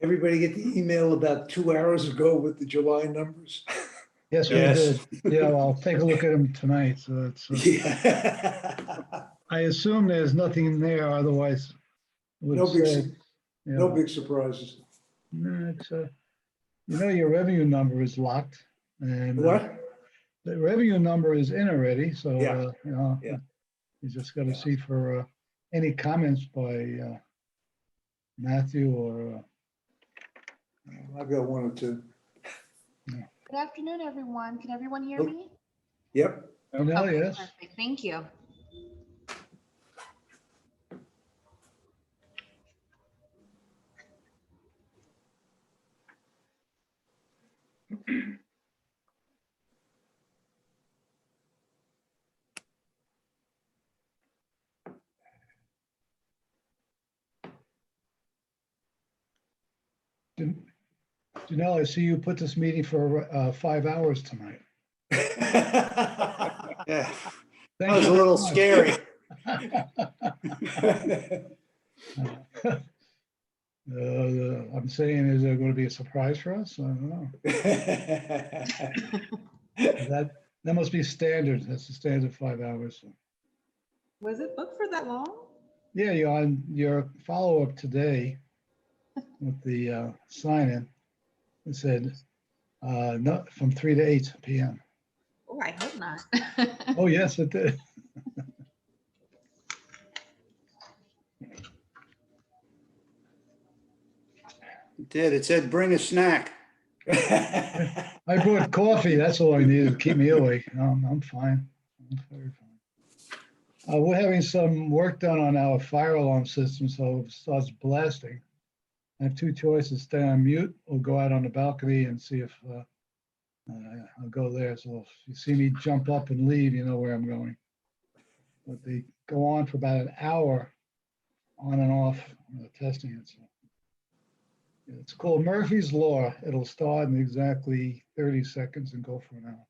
Everybody get the email about 2 hours ago with the July numbers? Yes, we did. Yeah, well, I'll take a look at them tonight. So it's, Yeah. I assume there's nothing there, otherwise. it would No big, say, su- you no know, big surprises. no, it's, you know, your revenue number is locked, and What? the revenue number is in already. So Yeah. you know, Yeah. you just got to Yeah. see for any comments by Matthew or. I've got one or two. Good afternoon, everyone. Can everyone hear Oh. me? Yep. No, Okay, yes. perfect. Thank you. Janelle, I see you put this meeting for 5 hours tonight. Yeah, Thank that was you a little very much. scary. I'm saying, is there going to be a surprise for us? I don't know. That must be standard. That's the standard 5 hours. So. Was it booked for that long? Yeah, you're on your follow-up today with the sign-in. It said no, from 3 to 8 p.m. Oh, I hope not. Oh, yes, it did. It did. It said, bring a snack. I brought coffee. That's all I needed to keep me awake. I'm fine. I'm very fine. We're having some work done on our fire alarm system, so if it starts blasting, I have two choices: stay on mute or go out on the balcony and see if I'll go there. So if you see me jump up and leave, you know where I'm going. But they go on for about an hour, on and off, testing it. So it's called Murphy's Law. It'll start in exactly 30 seconds and go for an hour.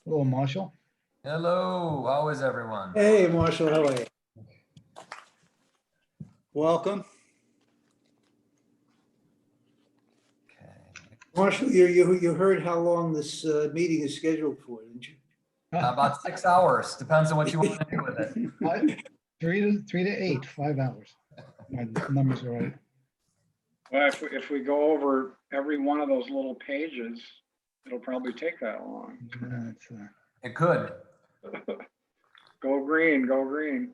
Hello, Marshall. Hello, how is everyone? Hey, Marshall, how are you? Welcome. Okay. Marshall, you heard how long this meeting is scheduled for, didn't you? About 6 hours, depends on what you want to do with it. 3 to 8, 5 hours. My numbers are right. Well, if we go over every one of those little pages, it'll probably take that long. Yeah, It could. Go green, go green.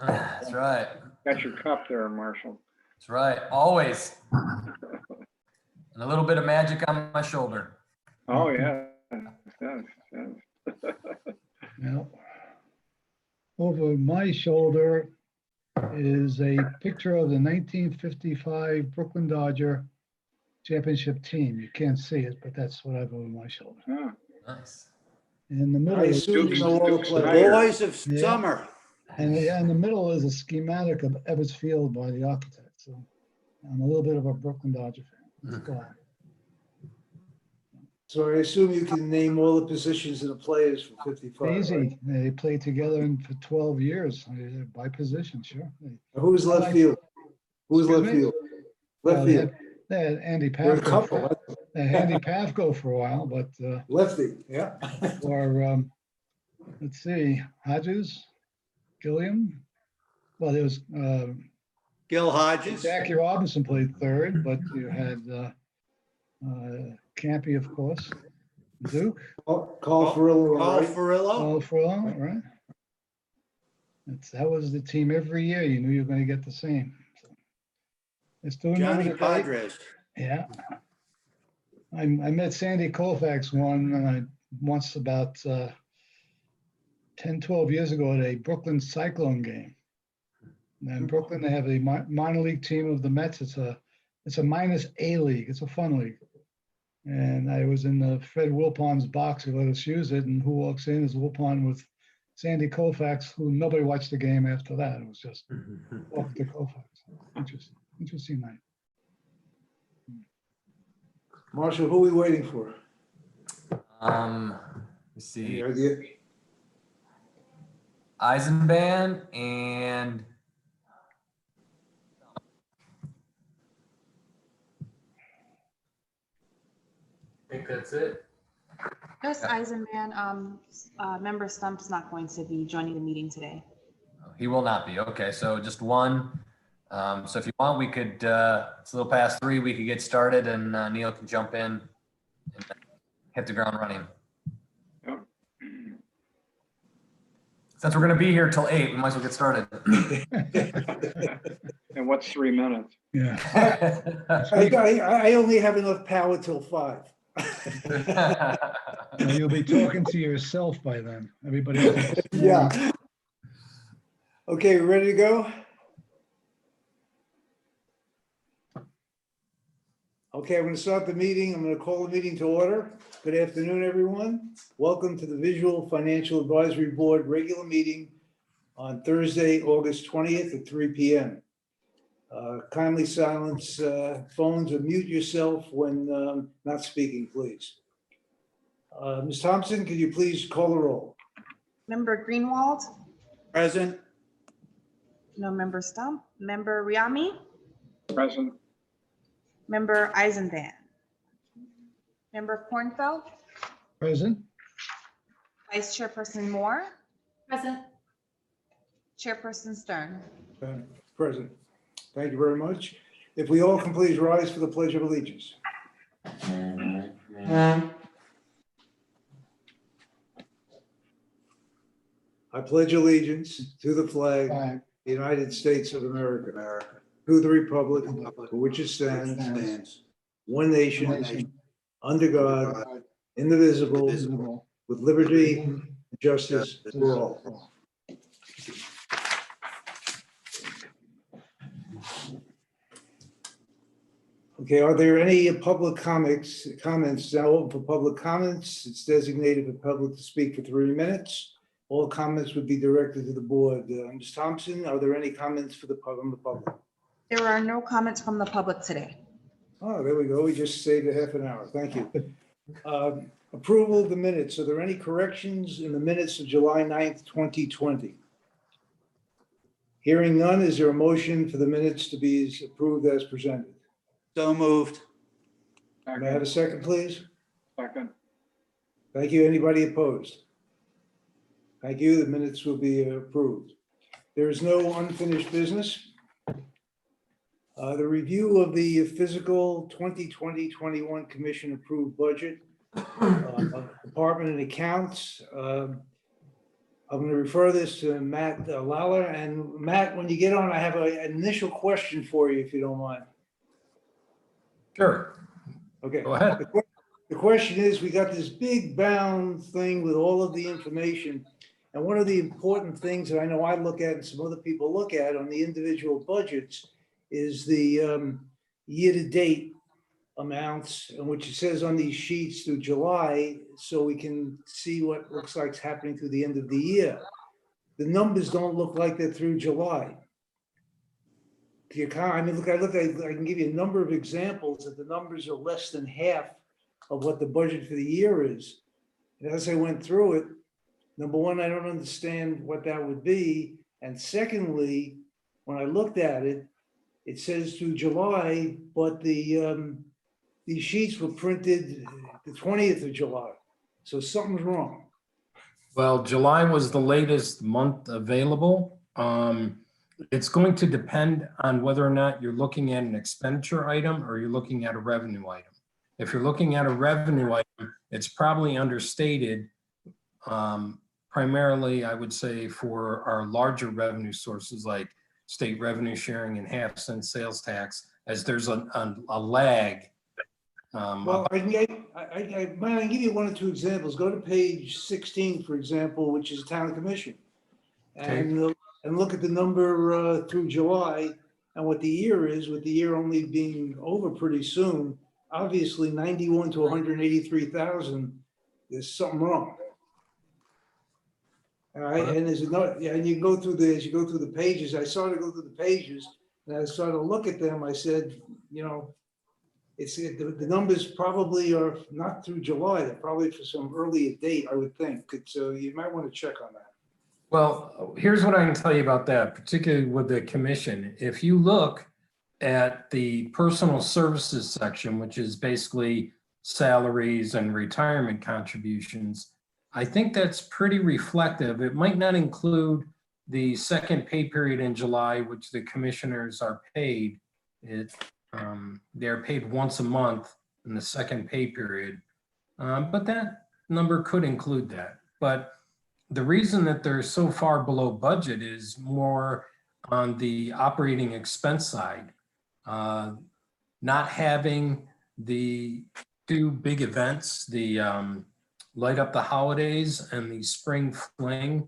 That's right. Got your cup there, Marshall. That's right, always. And a little bit of magic on my shoulder. Oh, yeah. Yes. yeah. Over my shoulder is a picture of the 1955 Brooklyn Dodger championship team. You can't see it, but that's what I have over my shoulder. Huh. Nice. In the middle, I assume you know all the Snoopy. players. Boys of Yeah. summer. and in the middle is a schematic of Ebbets Field by the architect. So I'm a little bit of a Brooklyn Dodger fan. Let's go on. So I assume you can name all the positions of the players for 55. right? Easy. They played together for 12 years by position, sure. Who's left field? Who's Excuse left me? field? Well, Left they field. had Andy There are a Pafko. couple. They had Andy Pafko for a while, but Lefty, yeah. or let's see, Hodges, Gilliam. Well, there was Gil Hodges. Jackie Robinson played third, but you had Campy, of course, Duke, Carl Furillo, Paul right? Furillo. Furlong, right? That was the team every year. You knew you were going to get the same. So, I still remember Johnny the date. Padres. Yeah. I met Sandy Koufax once about 10, 12 years ago at a Brooklyn Cyclone game. And in Brooklyn, they have a minor league team of the Mets. It's a minus A league. It's a fun league. And I was in the Fred Wilpon's box. He let us use it. And who walks in is Wilpon with Sandy Koufax, who nobody watched the game after that. It was just walk to Koufax. Interesting night. Marshall, who are we waiting for? Let's see. Any idea? Eisenbahn, and I think that's it. Just Eisenman, member Stump's not going to be joining the meeting today. He will not be. Okay, so just one. So if you want, we could, it's a little past 3, we could get started and Neil can jump in and hit the ground running. Yep. Since we're going to be here till 8, we might as well get started. And what's 3 minutes? Yeah. I only have enough power till 5. Well, you'll be talking to yourself by then. Everybody else. is- Yeah. Okay, we ready to go? Okay, I'm going to start the meeting. I'm going to call the meeting to order. Good afternoon, everyone. Welcome to the Visual Financial Advisory Board regular meeting on Thursday, August 20th at 3 p.m. Kindly silence phones or mute yourself when not speaking, please. Ms. Thompson, could you please call the roll? Member Greenwald, Present. no member Stump, member Riami, Present? member Eisenbahn, member Kornfeld, Present? Vice Chairperson Moore, Present. Chairperson Stern. Present. Thank you very much. If we all can please rise for the Pledge of Allegiance. I pledge allegiance to the flag of the United States of America, to the republic for which it stands, one nation, under God, indivisible, Visible. with liberty and justice for all. Okay, are there any public comments? Now open for public comments. It's designated for public to speak for 3 minutes. All comments would be directed to the board. Ms. Thompson, are there any comments from the public? There are no comments from the public today. Oh, there we go. We just saved a half an hour. Thank you. Approval of the minutes. Are there any corrections in the minutes of July 9th, 2020? Hearing none, is there a motion for the minutes to be approved as presented? So moved. May I have a second, please? Second? Thank you. Anybody opposed? Thank you. The minutes will be approved. There is no unfinished business. The review of the fiscal 2020-21 commission approved budget, department and accounts. I'm going to refer this to Matt Lawler. And Matt, when you get on, I have an initial question for you, if you don't mind. Sure. Okay. Go ahead. The question is, we got this big bound thing with all of the information. And one of the important things that I know I look at and some other people look at on the individual budgets is the year-to-date amounts, which it says on these sheets through July, so we can see what looks like is happening through the end of the year. The numbers don't look like they're through July. I mean, look, I can give you a number of examples that the numbers are less than half of what the budget for the year is. And as I went through it, number one, I don't understand what that would be. And secondly, when I looked at it, it says through July, but these sheets were printed the 20th of July. So something's wrong. Well, July was the latest month available. It's going to depend on whether or not you're looking at an expenditure item or you're looking at a revenue item. If you're looking at a revenue item, it's probably understated, primarily, I would say, for our larger revenue sources like state revenue sharing and half-cent sales tax, as there's a lag. Well, I can give you one or two examples. Go to page 16, for example, which is town commission. And look at the number through July and what the year is, with the year only being over pretty soon. Obviously, 91 to 183,000, there's something wrong. All right, and there's another, yeah, and you go through as you go through the pages. I started to go through the pages, and I started to look at them. I said, you know, the numbers probably are not through July. They're probably for some earlier date, I would think. So you might want to check on that. Well, here's what I can tell you about that, particularly with the commission. If you look at the personal services section, which is basically salaries and retirement contributions, I think that's pretty reflective. It might not include the second pay period in July, which the commissioners are paid. They're paid once a month in the second pay period. But that number could include that. But the reason that they're so far below budget is more on the operating expense side. Not having the two big events, the Light Up the Holidays and the Spring Fling,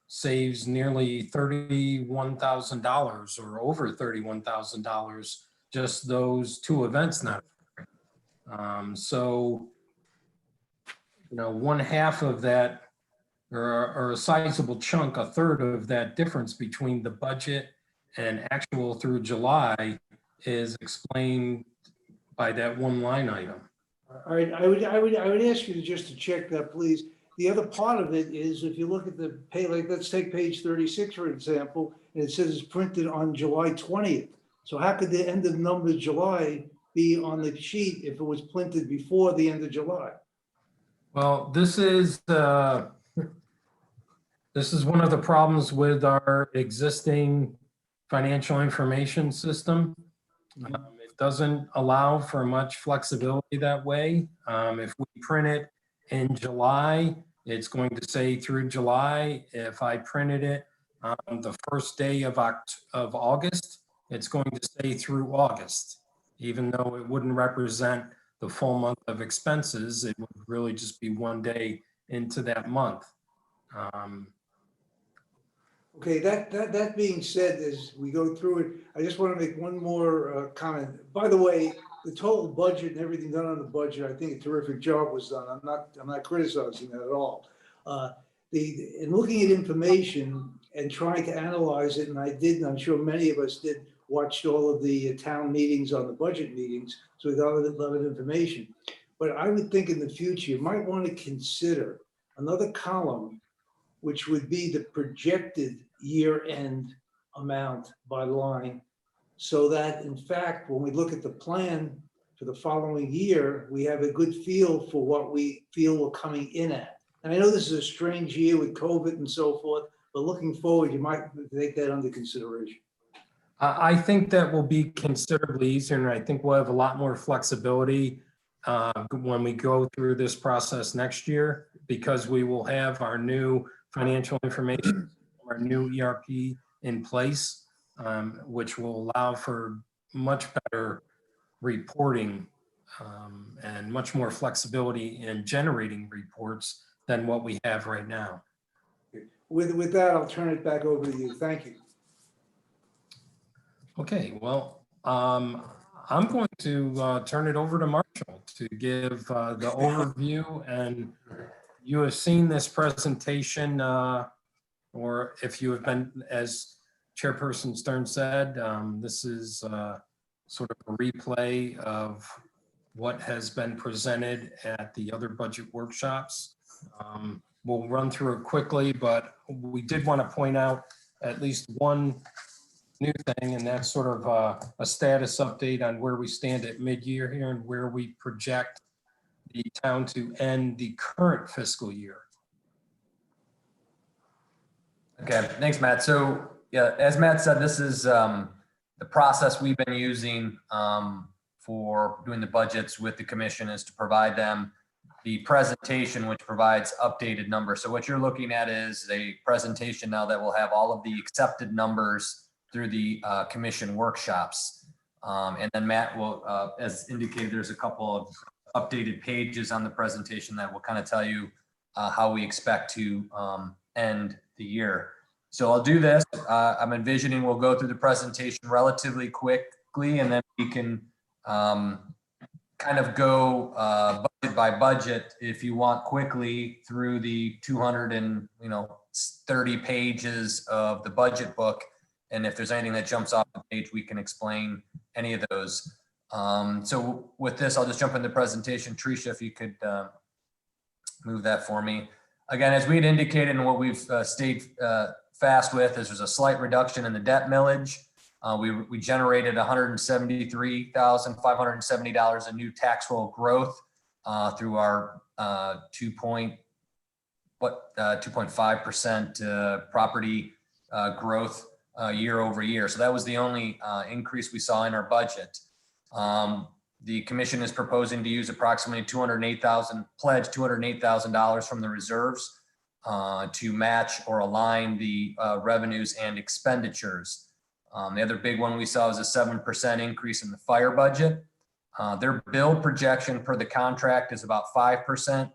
saves nearly $31,000 or over $31,000, just those two events not. So, you know, one half of that, or a sizable chunk, a third of that difference between the budget and actual through July is explained by that one line item. All right, I would ask you just to check that, please. The other part of it is if you look at the pay, like, let's take page 36, for example, and it says it's printed on July 20th. So how could the end of number July be on the sheet if it was printed before the end of July? Well, this is one of the problems with our existing financial information system. It doesn't allow for much flexibility that way. If we print it in July, it's going to say through July. If I printed it on the first day of August, it's going to say through August, even though it wouldn't represent the full month of expenses. It would really just be one day into that month. Okay, that being said, as we go through it, I just want to make one more comment. By the way, the total budget and everything done on the budget, I think a terrific job was done. I'm not criticizing that at all. In looking at information and trying to analyze it, and I did, and I'm sure many of us did, watched all of the town meetings on the budget meetings, so we got a lot of information. But I would think in the future, you might want to consider another column, which would be the projected year-end amount by line, so that in fact, when we look at the plan for the following year, we have a good feel for what we feel we're coming in at. And I know this is a strange year with COVID and so forth, but looking forward, you might take that under consideration. I think that will be considerably easier, and I think we'll have a lot more flexibility when we go through this process next year, because we will have our new financial information, our new ERP in place, which will allow for much better reporting and much more flexibility in generating reports than what we have right now. With that, I'll turn it back over to you. Thank you. Okay, well, I'm going to turn it over to Marshall to give the overview, and you have seen this presentation, or if you have been, as Chairperson Stern said, this is sort of a replay of what has been presented at the other budget workshops. We'll run through it quickly, but we did want to point out at least one new thing, and that's sort of a status update on where we stand at mid-year here and where we project the town to end the current fiscal year. Okay, thanks, Matt. So yeah, as Matt said, this is the process we've been using for doing the budgets with the commission, is to provide them the presentation, which provides updated numbers. So what you're looking at is a presentation now that will have all of the accepted numbers through the commission workshops. And then Matt will, as indicated, there's a couple of updated pages on the presentation that will kind of tell you how we expect to end the year. So I'll do this. I'm envisioning we'll go through the presentation relatively quickly, and then we can kind of go budget by budget, if you want, quickly through the 230 pages of the budget book. And if there's anything that jumps off the page, we can explain any of those. So with this, I'll just jump into the presentation. Tricia, if you could move that for me. Again, as we had indicated and what we've stayed fast with is there's a slight reduction in the debt millage. We generated $173,570 in new tax roll growth through our 2.5% property growth year over year. So that was the only increase we saw in our budget. The commission is proposing to use approximately $208,000 from the reserves to match or align the revenues and expenditures. The other big one we saw was a 7% increase in the fire budget. Their bill projection per the contract is about 5%.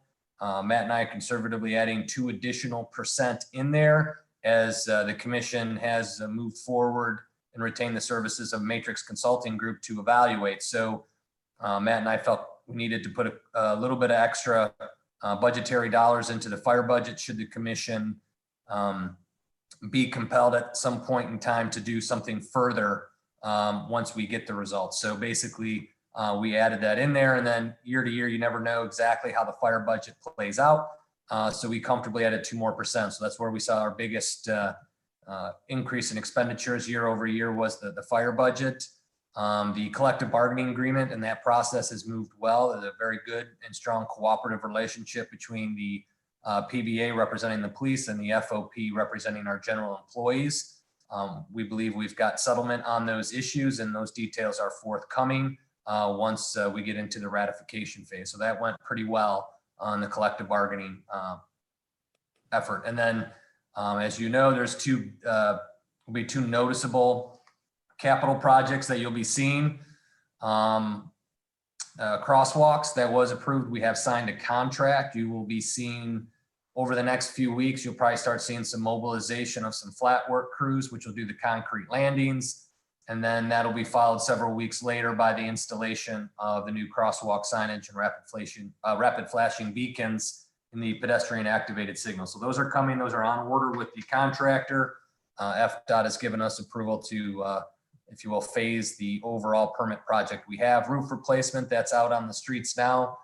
Matt and I are conservatively adding 2 additional % in there as the commission has moved forward and retained the services of Matrix Consulting Group to evaluate. So Matt and I felt we needed to put a little bit of extra budgetary dollars into the fire budget should the commission be compelled at some point in time to do something further once we get the results. So basically, we added that in there, and then year to year, you never know exactly how the fire budget plays out. So we comfortably added 2% more. So that's where we saw our biggest increase in expenditures year over year was the fire budget. The collective bargaining agreement and that process has moved well. There's a very good and strong cooperative relationship between the PBA representing the police and the FOP representing our general employees. We believe we've got settlement on those issues, and those details are forthcoming once we get into the ratification phase. So that went pretty well on the collective bargaining effort. And then, as you know, there's will be 2 noticeable capital projects that you'll be seeing. Crosswalks that was approved. We have signed a contract. You will be seeing over the next few weeks, you'll probably start seeing some mobilization of some flat work crews, which will do the concrete landings. And then that'll be followed several weeks later by the installation of the new crosswalk signage and rapid flashing beacons in the pedestrian activated signal. So those are coming. Those are on order with the contractor. FDOT has given us approval to, if you will, phase the overall permit project. We have roof replacement that's out on the streets now.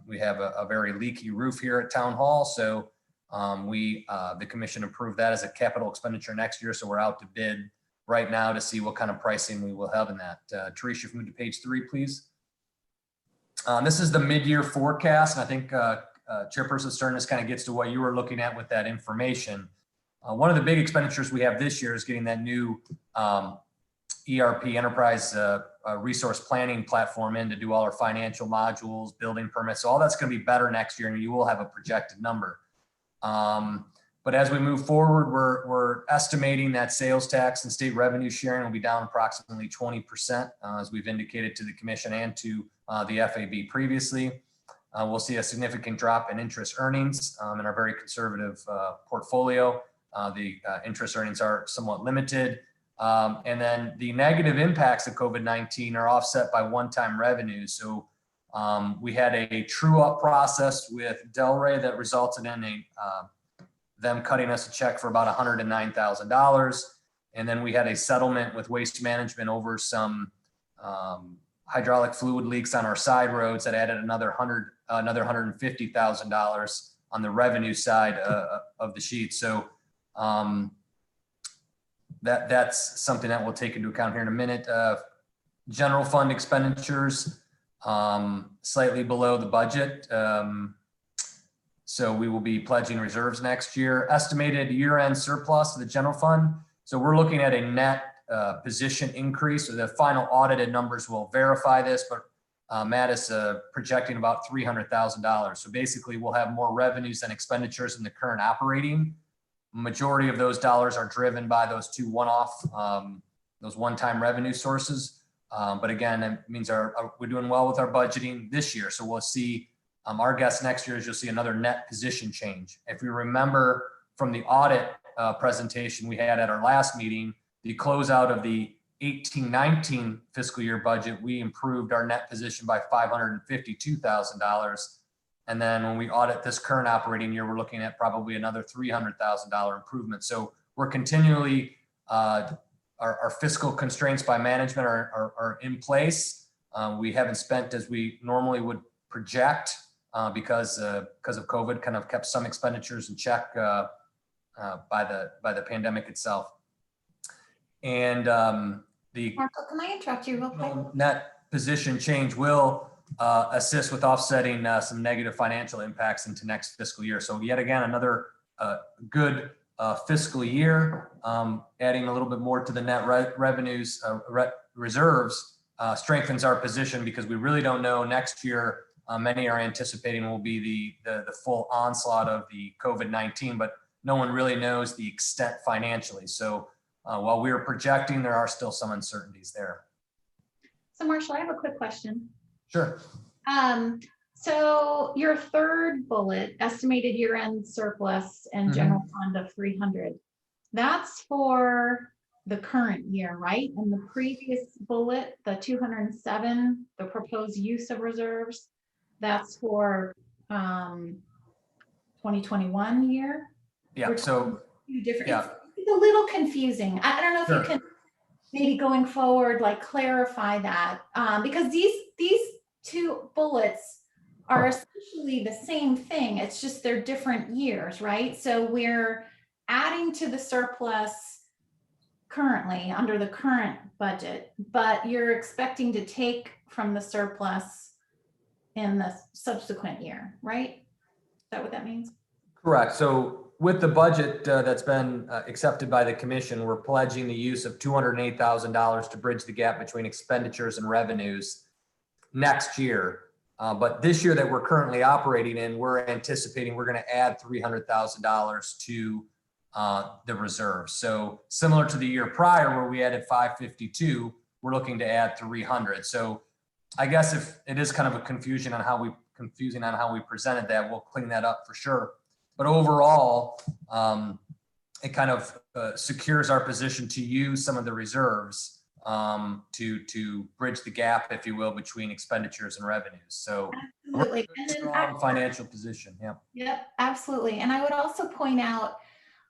We have a very leaky roof here at Town Hall. So the commission approved that as a capital expenditure next year. So we're out to bid right now to see what kind of pricing we will have in that. Teresa, if you move to page 3, please. This is the mid-year forecast. And I think Chairperson Stern, this kind of gets to what you were looking at with that information. One of the big expenditures we have this year is getting that new ERP enterprise resource planning platform in to do all our financial modules, building permits. So all that's going to be better next year, and you will have a projected number. But as we move forward, we're estimating that sales tax and state revenue sharing will be down approximately 20%, as we've indicated to the commission and to the FAB previously. We'll see a significant drop in interest earnings in our very conservative portfolio. The interest earnings are somewhat limited. And then the negative impacts of COVID-19 are offset by one-time revenues. So we had a true-up process with Delray that resulted in them cutting us a check for about $109,000. And then we had a settlement with Waste Management over some hydraulic fluid leaks on our side roads that added another $150,000 on the revenue side of the sheet. So that's something that we'll take into account here in a minute. General fund expenditures slightly below the budget. So we will be pledging reserves next year. Estimated year-end surplus to the general fund. So we're looking at a net position increase. So the final audited numbers will verify this, but Matt is projecting about $300,000. So basically we'll have more revenues than expenditures in the current operating. Majority of those dollars are driven by those 2 one-off, those one-time revenue sources. But again, it means we're doing well with our budgeting this year. So we'll see, our guess next year is you'll see another net position change. If you remember from the audit presentation we had at our last meeting, the closeout of the 18-19 fiscal year budget, we improved our net position by $552,000. And then when we audit this current operating year, we're looking at probably another $300,000 improvement. So we're continually, our fiscal constraints by management are in place. We haven't spent as we normally would project. because of COVID, kind of kept some expenditures in check by the pandemic itself. And the Marco, can I interrupt you real quick? net position change will assist with offsetting some negative financial impacts into next fiscal year. So yet again, another good fiscal year, adding a little bit more to the net revenues, reserves strengthens our position because we really don't know next year. Many are anticipating will be the full onslaught of the COVID-19, but no one really knows the extent financially. So while we are projecting, there are still some uncertainties there. So Marshall, I have a quick question. Sure. So your third bullet, estimated year-end surplus and general fund of 300, that's for the current year, right? And the previous bullet, the 207, the proposed use of reserves, that's for 2021 year? Yeah. So Two different, yeah. it's a little confusing. I don't know if Sure. you can maybe going forward, like clarify that, because these two bullets are essentially the same thing. It's just they're different years, right? So we're adding to the surplus currently under the current budget, but you're expecting to take from the surplus in the subsequent year, right? Is that what that means? Correct. So with the budget that's been accepted by the commission, we're pledging the use of $208,000 to bridge the gap between expenditures and revenues next year. But this year that we're currently operating in, we're anticipating we're going to add $300,000 to the reserve. So similar to the year prior where we added 552, we're looking to add 300. So I guess if it is kind of a confusing on how we presented that, we'll clean that up for sure. But overall, it kind of secures our position to use some of the reserves to bridge the gap, if you will, between expenditures and revenues. So Absolutely. we're in a strong financial position. Yeah. Yep, absolutely. And I would also point out,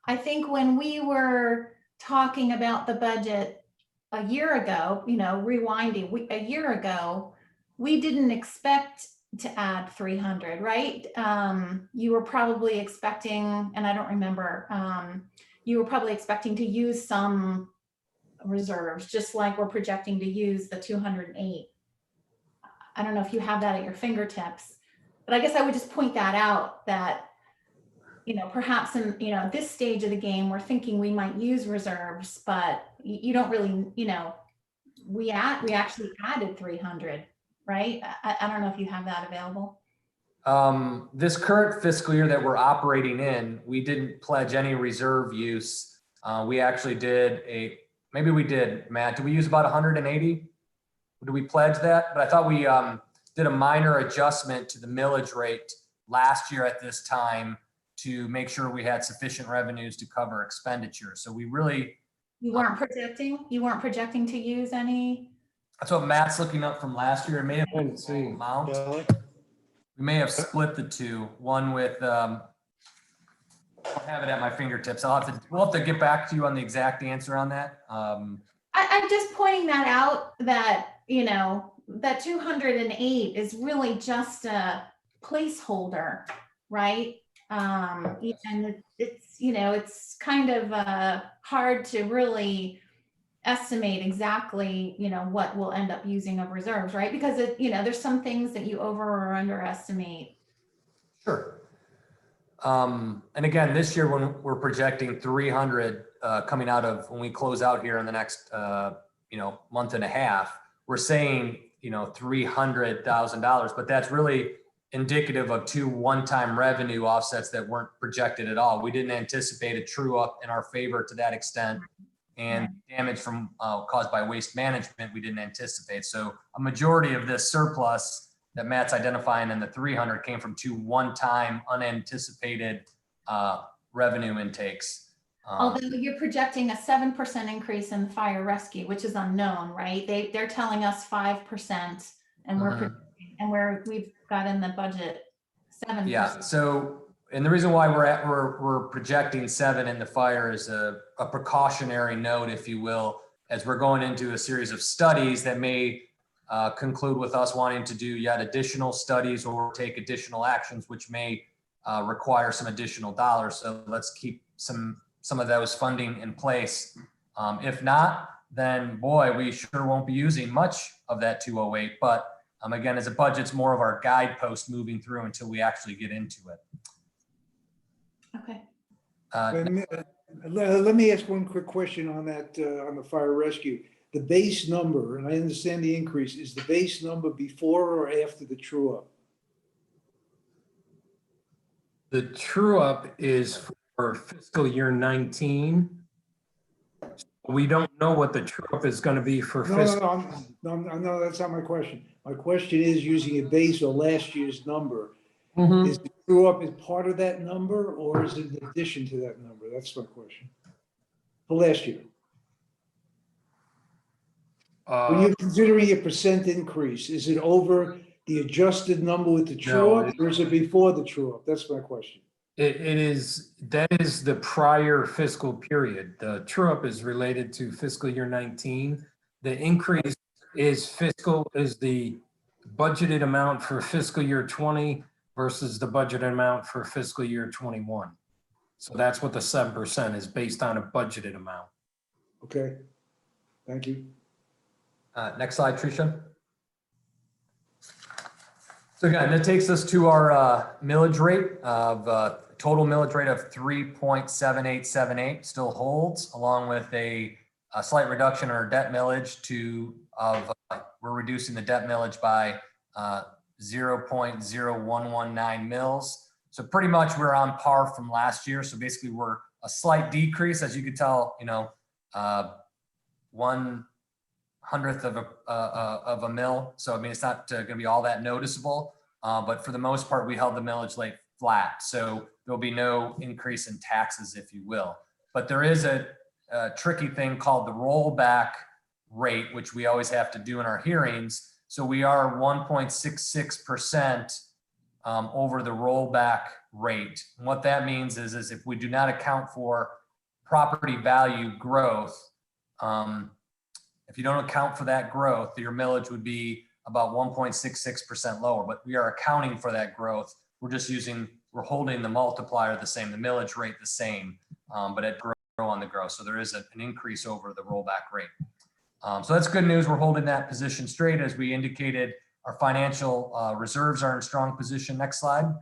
I think when we were talking about the budget a year ago, rewinding, a year ago, we didn't expect to add 300, right? You were probably expecting, and I don't remember, you were probably expecting to use some reserves, just like we're projecting to use the 208. I don't know if you have that at your fingertips, but I guess I would just point that out that, perhaps in, this stage of the game, we're thinking we might use reserves, but you don't really, we actually added 300, right? I don't know if you have that available. This current fiscal year that we're operating in, we didn't pledge any reserve use. We actually did maybe we did, Matt, did we use about 180? Did we pledge that? But I thought we did a minor adjustment to the millage rate last year at this time to make sure we had sufficient revenues to cover expenditures. So we really. You weren't projecting to use any? That's what Matt's looking up from last year. It may have been the same amount. We may have split the two, one with, I don't have it at my fingertips. We'll have to get back to you on the exact answer on that. I'm just pointing that out that, that 208 is really just a placeholder, right? And it's kind of hard to really estimate exactly, what we'll end up using of reserves, right? Because there's some things that you over or underestimate. Sure. And again, this year when we're projecting 300 coming out of when we close out here in the next month and a half, we're saying $300,000, but that's really indicative of two one-time revenue offsets that weren't projected at all. We didn't anticipate a true up in our favor to that extent, and damage from caused by waste management we didn't anticipate. So a majority of this surplus that Matt's identifying in the 300 came from two one-time unanticipated revenue intakes. Although you're projecting a 7% increase in fire rescue, which is unknown, right? They're telling us 5%, and we've got in the budget 7%. Yeah. So, and the reason why we're projecting 7 in the fire is a precautionary note, if you will, as we're going into a series of studies that may conclude with us wanting to do yet additional studies or take additional actions, which may require some additional dollars. So let's keep some of those funding in place. If not, then boy, we sure won't be using much of that 208. But again, as a budget's more of our guidepost moving through until we actually get into it. Okay. Let me ask one quick question on that, on the fire rescue. The base number, and I understand the increase, is the base number before or after the true up? The true up is for fiscal year 19. We don't know what the true up is going to be for fiscal. No, that's not my question. My question is using a base or last year's number. Mhm. Is the true up as part of that number or is it in addition to that number? That's my question. For last year. When you're considering a percent increase, is it over the adjusted number with the true up or is it before the true up? That's my question. That is the prior fiscal period. The true up is related to fiscal year 19. The increase is the budgeted amount for fiscal year 20 versus the budgeted amount for fiscal year 21. So that's what the 7% is based on a budgeted amount. Okay, thank you. Next slide, Tricia. So again, that takes us to our millage rate of total millage rate of 3.7878 still holds, along with a slight reduction in our debt millage we're reducing the debt millage by 0.0119 mils. So pretty much we're on par from last year. So basically we're a slight decrease, as you could tell, 1/100th of a mil. So I mean, it's not going to be all that noticeable, but for the most part, we held the millage rate flat. So there'll be no increase in taxes, if you will. But there is a tricky thing called the rollback rate, which we always have to do in our hearings. So we are 1.66% over the rollback rate. And what that means is if we do not account for property value growth, if you don't account for that growth, your millage would be about 1.66% lower, but we are accounting for that growth. We're holding the multiplier the same, the millage rate the same, but it grow on the growth. So there is an increase over the rollback rate. So that's good news. We're holding that position straight. As we indicated, our financial reserves are in strong position. Next slide.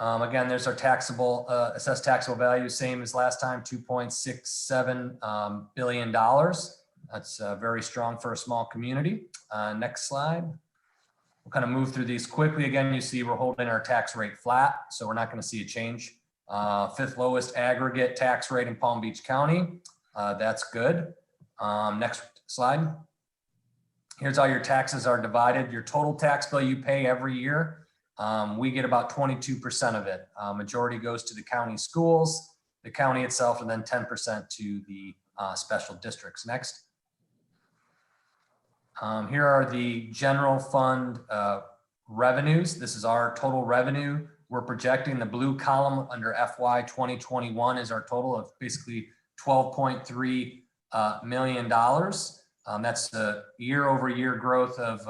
Again, there's our taxable, assessed taxable value, same as last time, $2.67 billion. That's very strong for a small community. Next slide. We'll kind of move through these quickly. Again, you see we're holding our tax rate flat, so we're not going to see a change. Fifth lowest aggregate tax rate in Palm Beach County. That's good. Next slide. Here's how your taxes are divided. Your total tax bill you pay every year, we get about 22% of it. Majority goes to the county schools, the county itself, and then 10% to the special districts. Next. Here are the general fund revenues. This is our total revenue. We're projecting the blue column under FY 2021 is our total of basically $12.3 million. That's a year-over-year growth of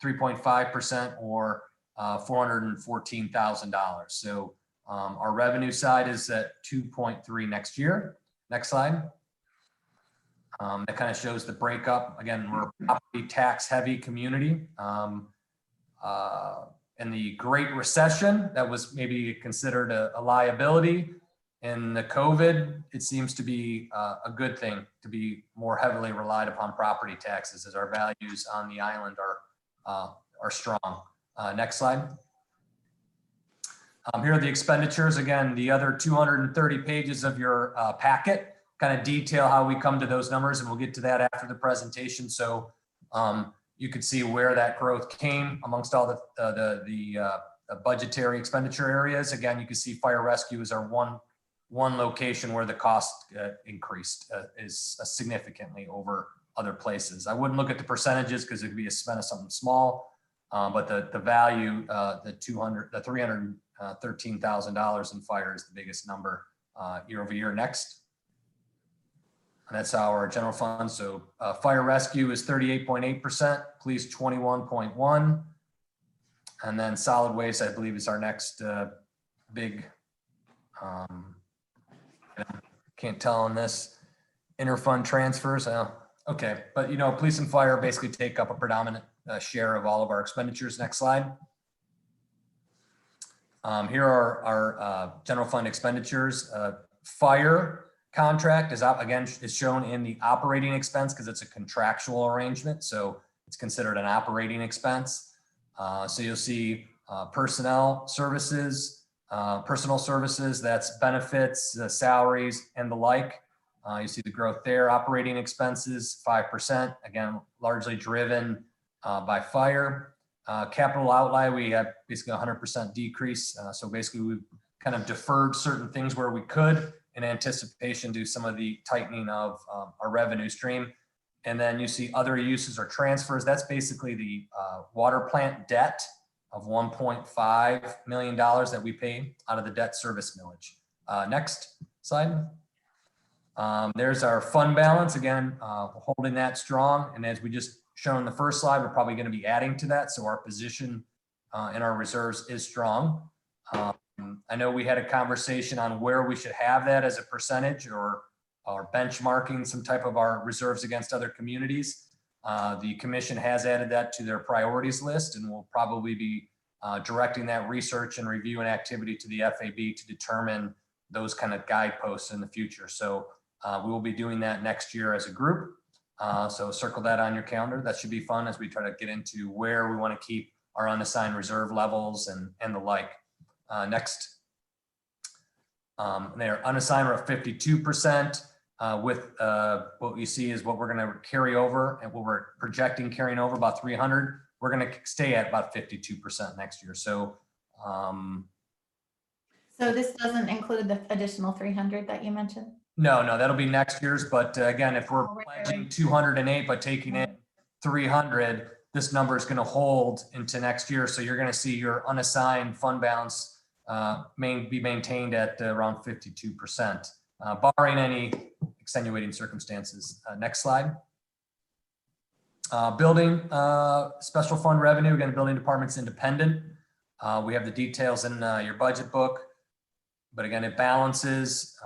3.5% or $414,000. So our revenue side is at 2.3 next year. Next slide. That kind of shows the breakup. Again, we're a property tax heavy community. In the Great Recession, that was maybe considered a liability. In the COVID, it seems to be a good thing to be more heavily relied upon property taxes as our values on the island are strong. Next slide. Here are the expenditures. Again, the other 230 pages of your packet kind of detail how we come to those numbers, and we'll get to that after the presentation. So you could see where that growth came amongst all the budgetary expenditure areas. Again, you can see fire rescue is our one location where the cost increased is significantly over other places. I wouldn't look at the percentages because it could be a spend of something small, but the value, the $313,000 in fire is the biggest number year over year. Next. And that's our general fund. So fire rescue is 38.8%, police 21.1%. And then solid waste, I believe, is our next big, can't tell on this, interfund transfers. Okay, but you know, police and fire basically take up a predominant share of all of our expenditures. Next slide. Here are our general fund expenditures. Fire contract is out again, is shown in the operating expense because it's a contractual arrangement. So it's considered an operating expense. So you'll see personnel services, personal services, that's benefits, salaries, and the like. You see the growth there. Operating expenses, 5%, again, largely driven by fire. Capital outlay, we had basically 100% decrease. So basically we've kind of deferred certain things where we could in anticipation to some of the tightening of our revenue stream. And then you see other uses or transfers. That's basically the water plant debt of $1.5 million that we pay out of the debt service millage. Next slide. There's our fund balance, again, holding that strong. And as we just shown in the first slide, we're probably going to be adding to that. So our position in our reserves is strong. I know we had a conversation on where we should have that as a percentage or benchmarking some type of our reserves against other communities. The commission has added that to their priorities list, and we'll probably be directing that research and review and activity to the FAB to determine those kind of guideposts in the future. So we will be doing that next year as a group. So circle that on your calendar. That should be fun as we try to get into where we want to keep our unassigned reserve levels and the like. Next. They're unassigned, we're at 52%. With what you see is what we're going to carry over and what we're projecting carrying over about 300. We're going to stay at about 52% next year. So So this doesn't include the additional 300 that you mentioned? no, that'll be next year's. But again, if we're pledging 208 but taking in 300, this number is going to hold into next year. So you're going to see your unassigned fund balance be maintained at around 52%, barring any extenuating circumstances. Next slide. Building special fund revenue. Again, the building department's independent. We have the details in your budget book, but again, it balances.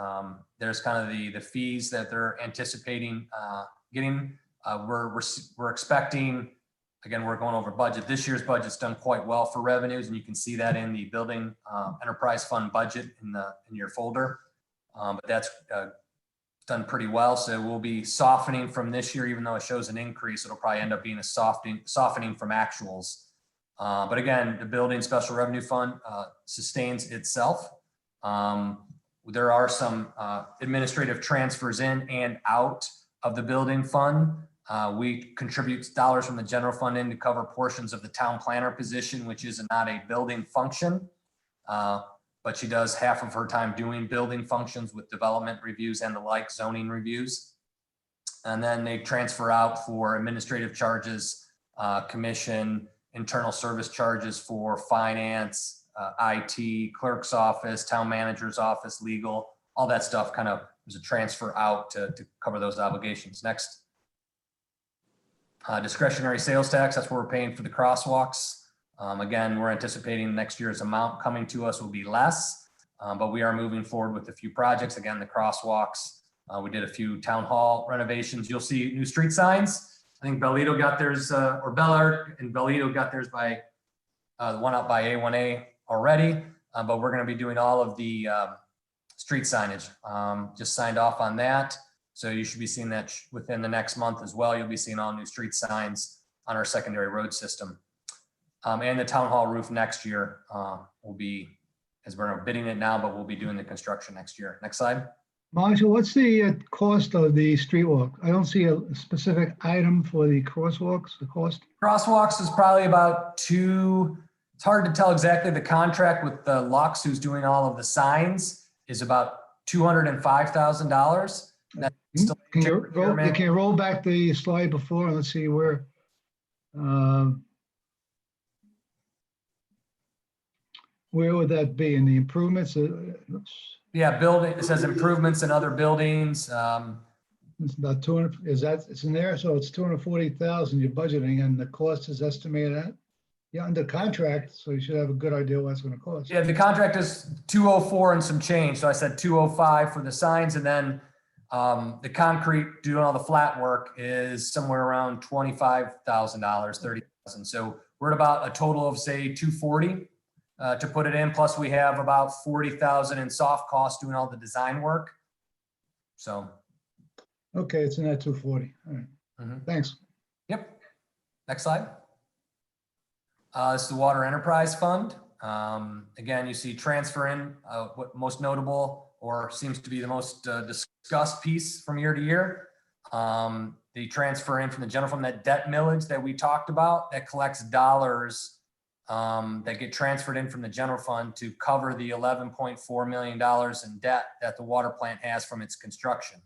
There's kind of the fees that they're anticipating getting. We're expecting. Again, we're going over budget. This year's budget's done quite well for revenues, and you can see that in the building enterprise fund budget in your folder. But that's done pretty well. So we'll be softening from this year, even though it shows an increase. It'll probably end up being a softening from actuals. But again, the building special revenue fund sustains itself. There are some administrative transfers in and out of the building fund. We contribute dollars from the general fund in to cover portions of the town planner position, which is not a building function. But she does half of her time doing building functions with development reviews and the like, zoning reviews. And then they transfer out for administrative charges, commission, internal service charges for finance, IT, clerk's office, town manager's office, legal, all that stuff kind of was a transfer out to cover those obligations. Next. Discretionary sales tax, that's what we're paying for the crosswalks. Again, we're anticipating next year's amount coming to us will be less, but we are moving forward with a few projects. Again, the crosswalks, we did a few town hall renovations. You'll see new street signs. I think Bellito got theirs, or Bellart and Bellito got theirs by the one up by A1A already, but we're going to be doing all of the street signage. Just signed off on that. So you should be seeing that within the next month as well. You'll be seeing all new street signs on our secondary road system. And the town hall roof next year will be, as we're bidding it now, but we'll be doing the construction next year. Next slide. Marshall, what's the cost of the street walk? I don't see a specific item for the crosswalks, the cost. Crosswalks is probably about it's hard to tell exactly. The contract with the Lux, who's doing all of the signs, is about $205,000. Can you roll back the slide before and let's see where would that be in the improvements? Yeah, building, it says improvements in other buildings. It's about 200, it's in there, so it's 240,000 you're budgeting, and the cost is estimated at? You're under contract, so you should have a good idea what it's gonna cost. Yeah, the contract is 204 and some change. So I said 205 for the signs, and then the concrete doing all the flat work is somewhere around $25,000, 30,000. So we're at about a total of say 240 to put it in. Plus we have about 40,000 in soft costs doing all the design work. So. Okay, it's in that 240, all right, Mhm. thanks. Yep. Next slide. This is the Water Enterprise Fund. Again, you see transfer in, what most notable or seems to be the most discussed piece from year to year. The transfer in from the general fund, that debt millage that we talked about, that collects dollars that get transferred in from the general fund to cover the $11.4 million in debt that the water plant has from its construction.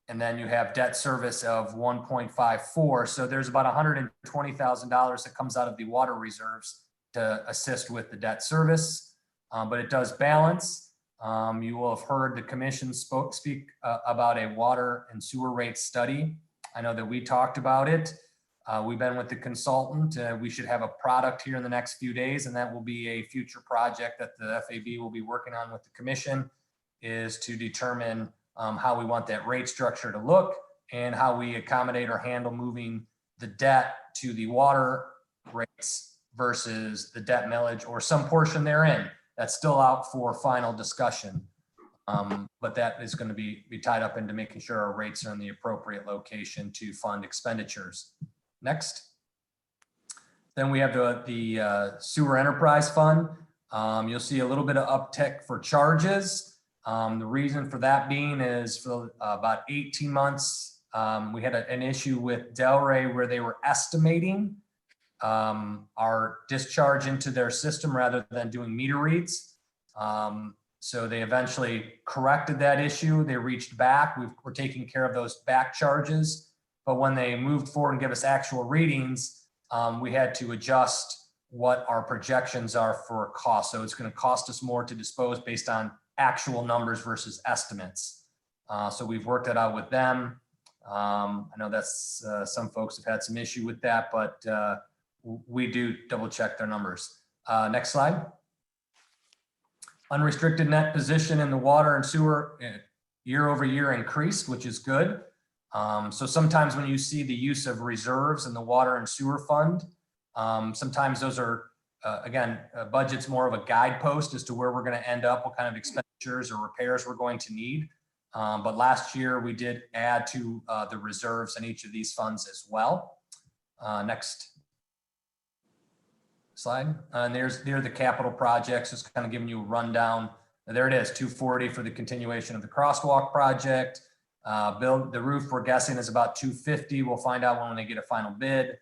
And then you have debt service of 1.54. So there's about $120,000 that comes out of the water reserves to assist with the debt service, but it does balance. You will have heard the commission speak about a water and sewer rate study. I know that we talked about it. We've been with the consultant. We should have a product here in the next few days, and that will be a future project that the FAB will be working on with the commission, is to determine how we want that rate structure to look and how we accommodate or handle moving the debt to the water rates versus the debt millage or some portion therein. That's still out for final discussion. But that is going to be tied up into making sure our rates are in the appropriate location to fund expenditures. Next. Then we have the Sewer Enterprise Fund. You'll see a little bit of uptick for charges. The reason for that being is for about 18 months, we had an issue with Delray where they were estimating our discharge into their system rather than doing meter reads. So they eventually corrected that issue. They reached back. We're taking care of those back charges. But when they moved forward and give us actual readings, we had to adjust what our projections are for cost. So it's going to cost us more to dispose based on actual numbers versus estimates. So we've worked that out with them. I know that's some folks have had some issue with that, but we do double check their numbers. Next slide. Unrestricted net position in the water and sewer year over year increased, which is good. So sometimes when you see the use of reserves in the water and sewer fund, sometimes those are again, budget's more of a guidepost as to where we're going to end up, what kind of expenditures or repairs we're going to need. But last year we did add to the reserves in each of these funds as well. Next slide. And there are the capital projects, just kind of giving you a rundown. There it is, 240 for the continuation of the crosswalk project. Build the roof, we're guessing is about 250. We'll find out when they get a final bid.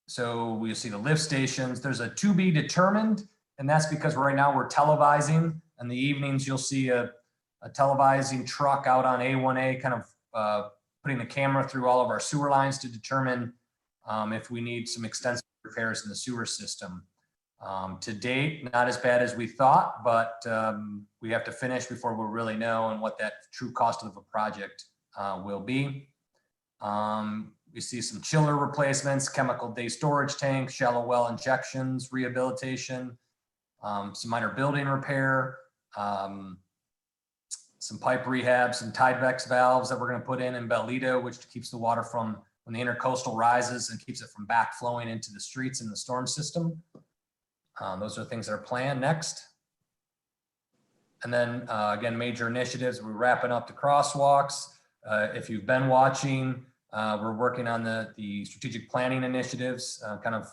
So we'll see the lift stations. There's a to be determined, and that's because right now we're televising. In the evenings, you'll see a televising truck out on A1A, kind of putting the camera through all of our sewer lines to determine if we need some extensive repairs in the sewer system. To date, not as bad as we thought, but we have to finish before we'll really know and what that true cost of a project will be. We see some chiller replacements, chemical day storage tanks, shallow well injections, rehabilitation, some minor building repair, some pipe rehab, some Tidevex valves that we're going to put in Bellito, which keeps the water from when the intercoastal rises and keeps it from backflowing into the streets in the storm system. Those are things that are planned. Next. And then again, major initiatives. We're wrapping up the crosswalks. If you've been watching, we're working on the strategic planning initiatives, kind of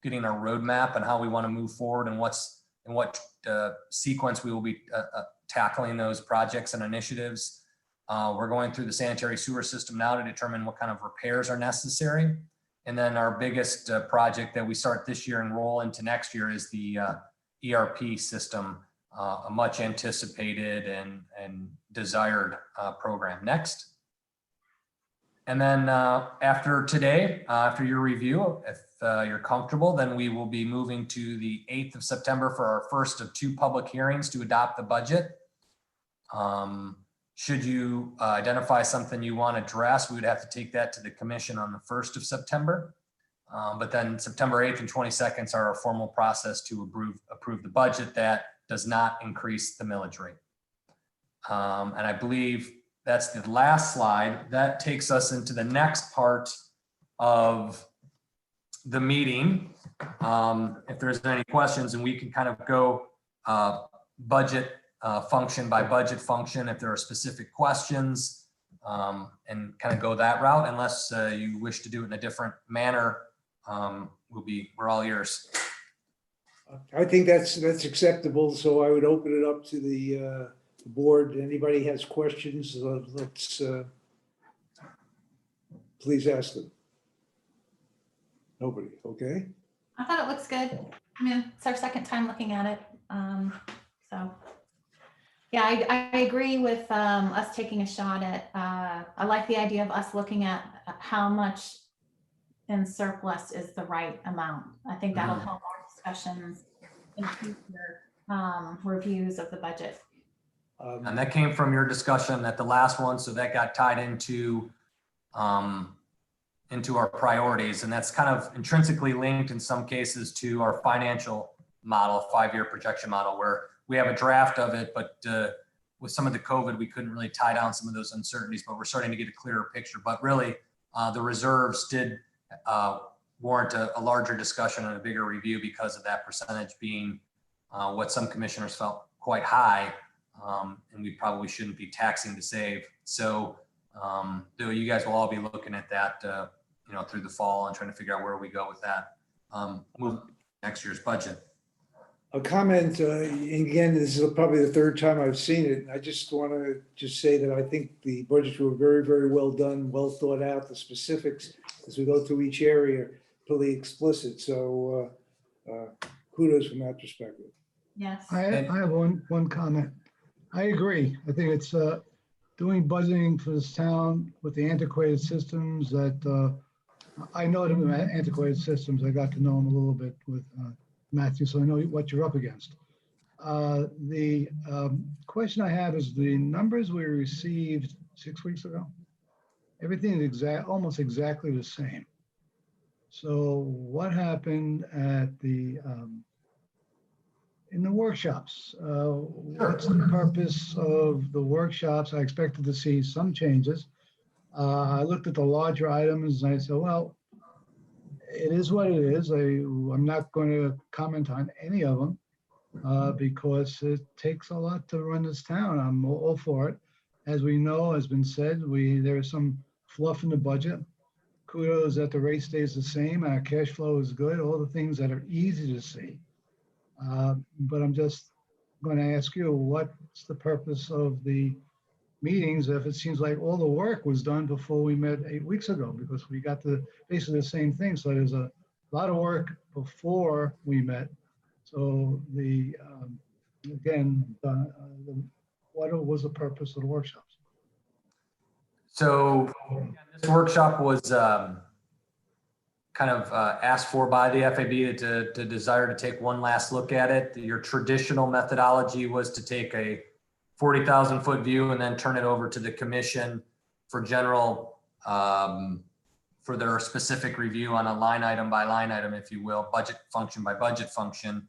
getting our roadmap and how we want to move forward and what sequence we will be tackling those projects and initiatives. We're going through the sanitary sewer system now to determine what kind of repairs are necessary. And then our biggest project that we start this year and roll into next year is the ERP system, a much anticipated and desired program. Next. And then after today, after your review, if you're comfortable, then we will be moving to the 8th of September for our first of 2 public hearings to adopt the budget. should you identify something you want addressed, we would have to take that to the commission on the 1st of September. But then September 8th and 22nd are our formal process to approve the budget that does not increase the millage rate. And I believe that's the last slide. That takes us into the next part of the meeting. If there's any questions, and we can kind of go budget function by budget function if there are specific questions, and kind of go that route, unless you wish to do it in a different manner. We're all ears. I think that's acceptable, so I would open it up to the board. Anybody has questions, let's please ask them. Nobody, okay? I thought it looks good. I mean, it's our second time looking at it. So, yeah, I agree with us taking a shot at, I like the idea of us looking at how much in surplus is the right amount. I think that'll help our discussions in future reviews of the budget. And that came from your discussion at the last one, so that got tied into our priorities, and that's kind of intrinsically linked in some cases to our financial model, 5-year projection model, where we have a draft of it, but with some of the COVID, we couldn't really tie down some of those uncertainties, but we're starting to get a clearer picture. But really, the reserves did warrant a larger discussion and a bigger review because of that percentage being what some commissioners felt quite high, and we probably shouldn't be taxing to save. So though you guys will all be looking at that through the fall and trying to figure out where we go with that next year's budget. A comment, and again, this is probably the third time I've seen it. I just want to say that I think the budgets were very, very well done, well thought out. The specifics as we go through each area, pretty explicit. So kudos from that perspective. Yes. I have one comment. I agree. I think it's doing budgeting for this town with the antiquated systems that I know them antiquated systems. I got to know them a little bit with Matthew, so I know what you're up against. The question I have is the numbers we received 6 weeks ago. Everything is almost exactly the same. So what happened at the in the workshops? What's the purpose of the workshops? I expected to see some changes. I looked at the larger items and I said, well, it is what it is. I'm not going to comment on any of them because it takes a lot to run this town. I'm all for it. As we know, has been said, there is some fluff in the budget. Kudos that the rate stays the same. Our cash flow is good. All the things that are easy to see. But I'm just going to ask you, what's the purpose of the meetings if it seems like all the work was done before we met 8 weeks ago, because we got basically the same thing. So there's a lot of work before we met. So what was the purpose of the workshops? So this workshop was kind of asked for by the FAB to desire to take one last look at it. Your traditional methodology was to take a 40,000 foot view and then turn it over to the commission for general, for their specific review on a line item by line item, if you will, budget function by budget function.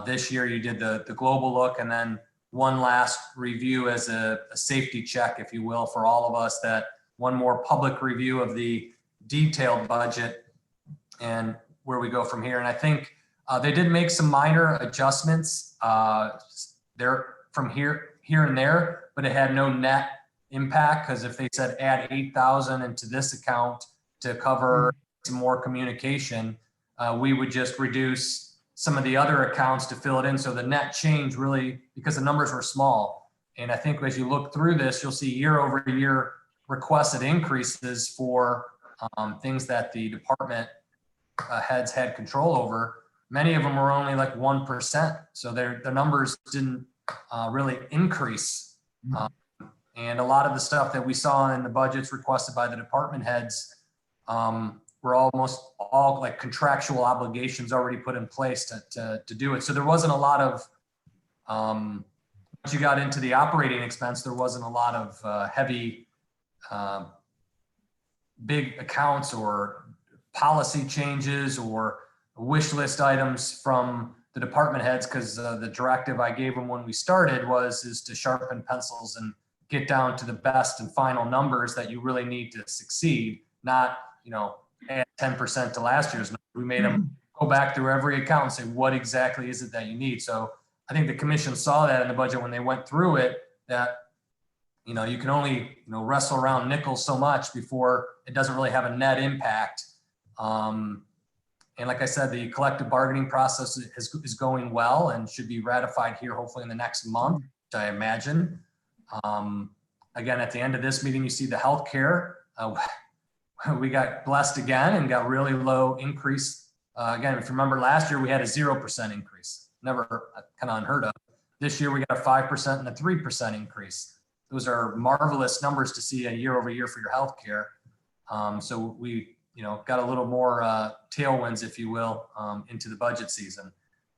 This year you did the global look and then one last review as a safety check, if you will, for all of us, that one more public review of the detailed budget and where we go from here. And I think they did make some minor adjustments there from here and there, but it had no net impact, because if they said add 8,000 into this account to cover some more communication, we would just reduce some of the other accounts to fill it in. So the net change really, because the numbers were small. And I think as you look through this, you'll see year over year requested increases for things that the department heads had control over. Many of them were only like 1%. So their numbers didn't really increase. And a lot of the stuff that we saw in the budgets requested by the department heads were almost all like contractual obligations already put in place to do it. So there wasn't a lot of you got into the operating expense, there wasn't a lot of heavy, big accounts or policy changes or wish list items from the department heads, because the directive I gave them when we started is to sharpen pencils and get down to the best and final numbers that you really need to succeed, not, add 10% to last year's number. We made them go back through every account and say, what exactly is it that you need? So I think the commission saw that in the budget when they went through it, that, you can only, wrestle around nickels so much before it doesn't really have a net impact. And like I said, the collective bargaining process is going well and should be ratified here hopefully in the next month, which I imagine. Again, at the end of this meeting, you see the healthcare. We got blessed again and got really low increase. Again, if you remember last year, we had a 0% increase. Never kind of unheard of. This year, we got a 5% and a 3% increase. Those are marvelous numbers to see a year over year for your healthcare. So we, got a little more tailwinds, if you will, into the budget season.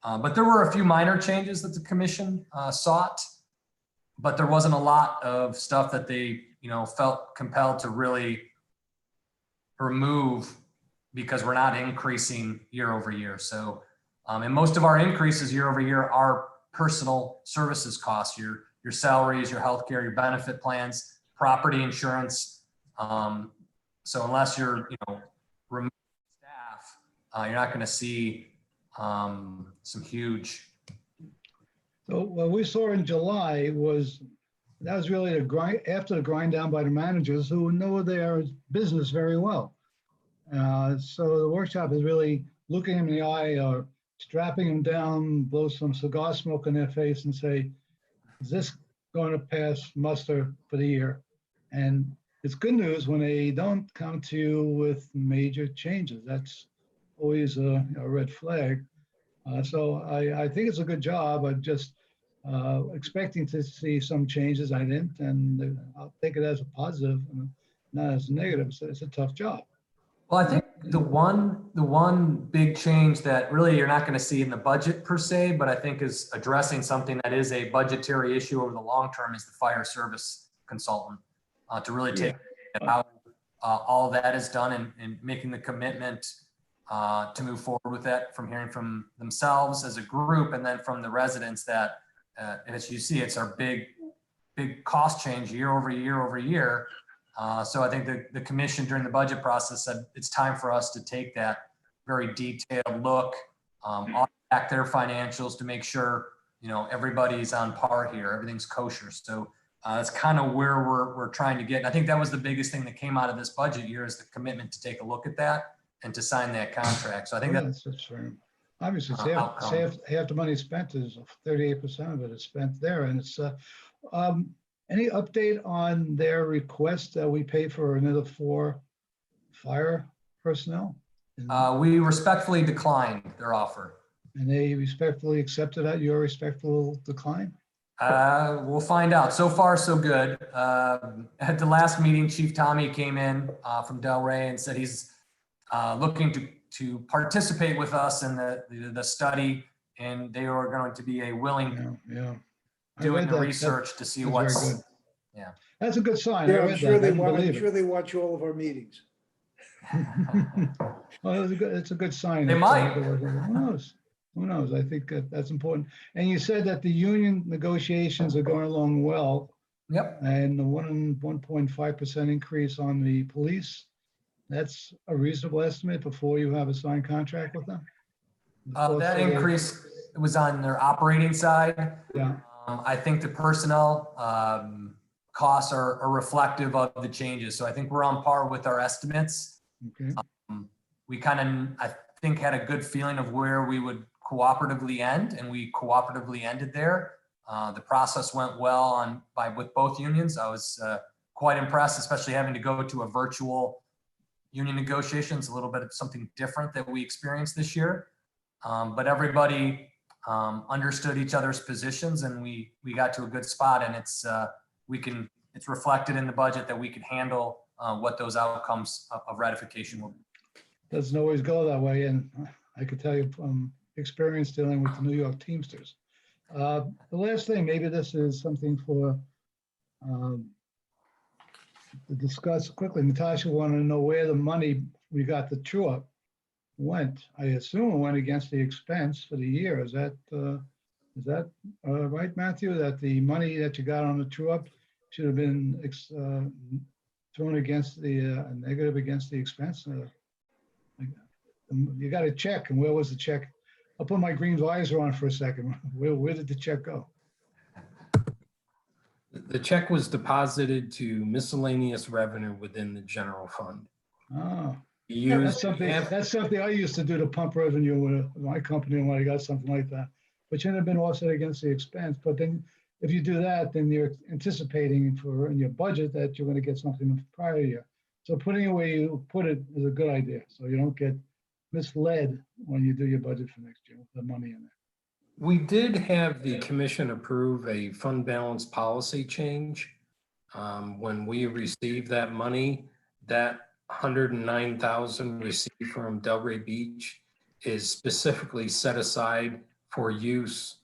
But there were a few minor changes that the commission sought, but there wasn't a lot of stuff that they, felt compelled to really remove because we're not increasing year over year. So, and most of our increases year over year are personal services costs, your salaries, your healthcare, your benefit plans, property insurance. So unless you're, removing staff, you're not going to see some huge. So what we saw in July was really the grind, after the grind down by the managers who know their business very well. So the workshop is really looking them in the eye, strapping them down, blow some cigar smoke in their face and say, is this going to pass muster for the year? And it's good news when they don't come to you with major changes. That's always a red flag. So I think it's a good job. I'm just expecting to see some changes. I didn't, and I'll take it as a positive, not as a negative. So it's a tough job. Well, I think the one big change that really you're not going to see in the budget per se, but I think is addressing something that is a budgetary issue over the long term is the fire service consultant to really take how all that is done and making the commitment to move forward with that from hearing from themselves as a group and then from the residents that, as you see, it's our big cost change year over year over year. So I think the commission during the budget process said it's time for us to take that very detailed look, back their financials to make sure, everybody's on par here, everything's kosher. So that's kind of where we're trying to get. And I think that was the biggest thing that came out of this budget year is the commitment to take a look at that and to sign that contract. So I think that's true. Obviously, it's half the money spent is 38% of it is spent there. And it's any update on their request that we pay for another 4 fire personnel? We respectfully declined their offer. And they respectfully accepted that, your respectful decline? We'll find out. So far, so good. At the last meeting, Chief Tommy came in from Delray and said he's looking to participate with us in the study, and they are going to be a willing doing the research to see what's. Yeah, that's a good sign. Yeah, I'm sure they watch all of our meetings. Well, it's a good sign. They might. Who knows? I think that's important. And you said that the union negotiations are going along well. Yep. And the 1.5% increase on the police, that's a reasonable estimate before you have a signed contract with them? That increase was on their operating side. Yeah. I think the personnel costs are reflective of the changes. So I think we're on par with our estimates. Okay. We kind of, I think, had a good feeling of where we would cooperatively end, and we cooperatively ended there. The process went well with both unions. I was quite impressed, especially having to go to a virtual union negotiations, a little bit of something different that we experienced this year. But everybody understood each other's positions, and we got to a good spot. And it's reflected in the budget that we can handle what those outcomes of ratification will be. Doesn't always go that way, and I could tell you from experience dealing with the New York Teamsters. The last thing, maybe this is something for um, to discuss quickly. Natasha wanted to know where the money we got the true up went. I assume it went against the expense for the year. Is that right, Matthew? That the money that you got on the true up should have been thrown against the negative against the expense? You got a check, and where was the check? I'll put my green visor on for a second. Where did the check go? The check was deposited to miscellaneous revenue within the general fund. Oh, You that's used, something I used to do to pump revenue with my company when I got something like that. But shouldn't have been offset against the expense. But then if you do that, then you're anticipating for in your budget that you're going to get something the prior year. So putting it where you put it is a good idea. So you don't get misled when you do your budget for next year with the money in it. we did have the commission approve a fund balance policy change. When we received that money, that 109,000 received from Delray Beach is specifically set aside for use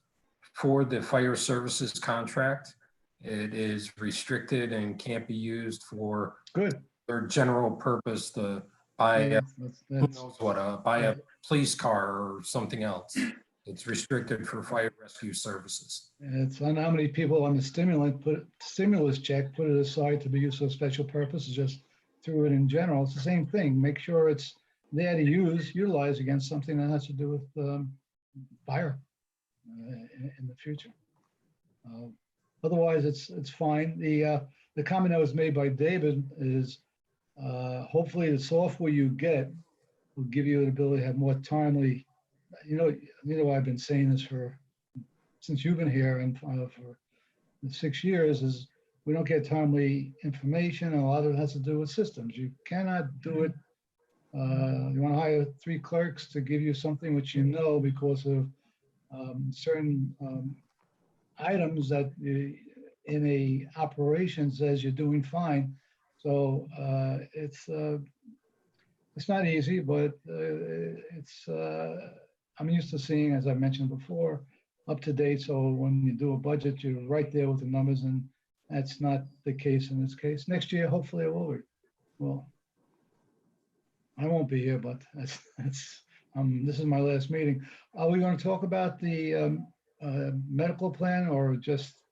for the fire services contract. It is restricted and can't be used for Good. their general purpose to buy, Yeah, who that's- knows what, buy a police car or something else. It's restricted for fire rescue services. It's on how many people on the stimulus check put it aside to be used for special purposes, just through it in general. It's the same thing. Make sure it's there to utilize against something that has to do with fire in the future. Otherwise, it's fine. The comment that was made by David is hopefully the software you get will give you the ability to have more timely. You know, I've been saying this since you've been here and for 6 years is we don't get timely information, and a lot of it has to do with systems. You cannot do it. You want to hire 3 clerks to give you something which you know because of certain items that in a operation says you're doing fine. So it's not easy, but I'm used to seeing, as I mentioned before, up to date. So when you do a budget, you're right there with the numbers, and that's not the case in this case. Next year, hopefully it will be. Well, I won't be here, but this is my last meeting. Are we going to talk about the medical plan or just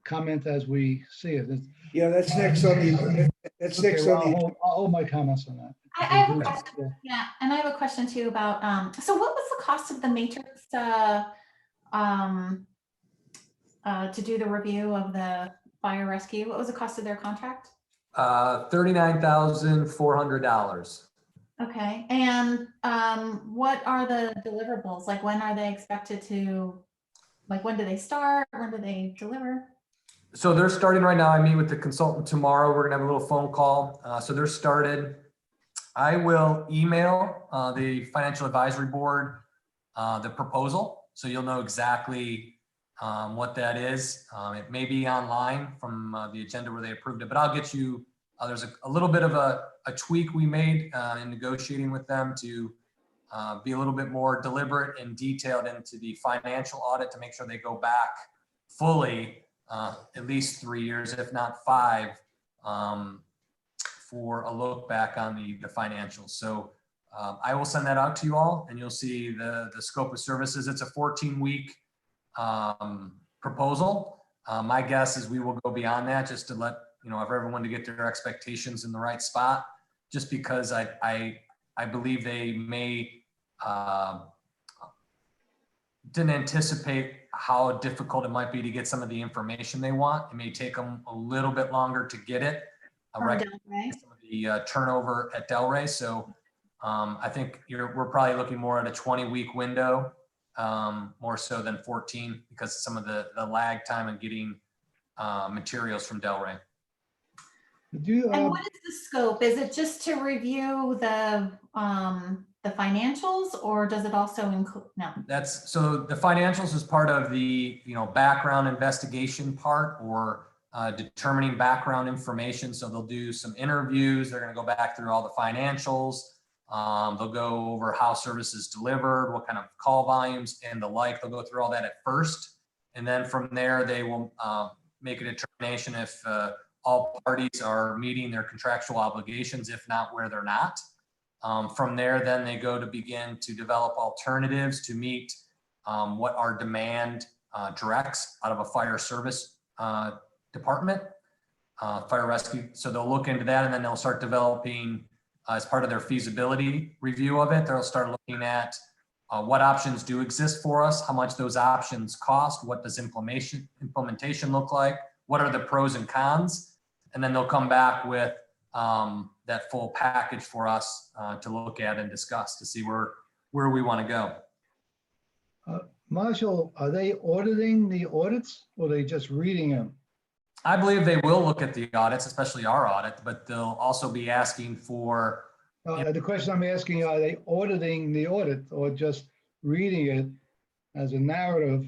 comment as we see it? Yeah, that's next on the, that's Okay, next well, on the, I'll hold my comments on that. I have a question. Yeah, and I have a question too about, so what was the cost of the matrix to do the review of the fire rescue? What was the cost of their contract? $39,400. Okay, and what are the deliverables? Like, when are they expected to, like, when do they start? When do they deliver? So they're starting right now. I meet with the consultant tomorrow. We're gonna have a little phone call. So they're started. I will email the financial advisory board the proposal, so you'll know exactly what that is. It may be online from the agenda where they approved it, but I'll get you. There's a little bit of a tweak we made in negotiating with them to be a little bit more deliberate and detailed into the financial audit to make sure they go back fully at least 3 years, if not 5, for a look back on the financials. So I will send that out to you all, and you'll see the scope of services. It's a 14-week proposal. My guess is we will go beyond that, just to let everyone to get their expectations in the right spot, just because I believe they may didn't anticipate how difficult it might be to get some of the information they want. It may take them a little bit longer to get it. From Delray? Some of the turnover at Delray. So I think we're probably looking more at a 20-week window, more so than 14, because of some of the lag time in getting materials from Delray. And what is the scope? Is it just to review the financials, or does it also include? No. So the financials is part of the background investigation part, or determining background information. So they'll do some interviews. They're going to go back through all the financials. They'll go over how services delivered, what kind of call volumes and the like. They'll go through all that at first. And then from there, they will make a determination if all parties are meeting their contractual obligations, if not, where they're not. From there, then they go to begin to develop alternatives to meet what our demand directs out of a fire service department, fire rescue. So they'll look into that, and then they'll start developing as part of their feasibility review of it. They'll start looking at what options do exist for us, how much those options cost, what does implementation look like, what are the pros and cons, and then they'll come back with that full package for us to look at and discuss to see where we want to go. Marshall, are they auditing the audits or are they just reading them? I believe they will look at the audits, especially our audit, but they'll also be asking for. The question I'm asking, are they auditing the audit or just reading it as a narrative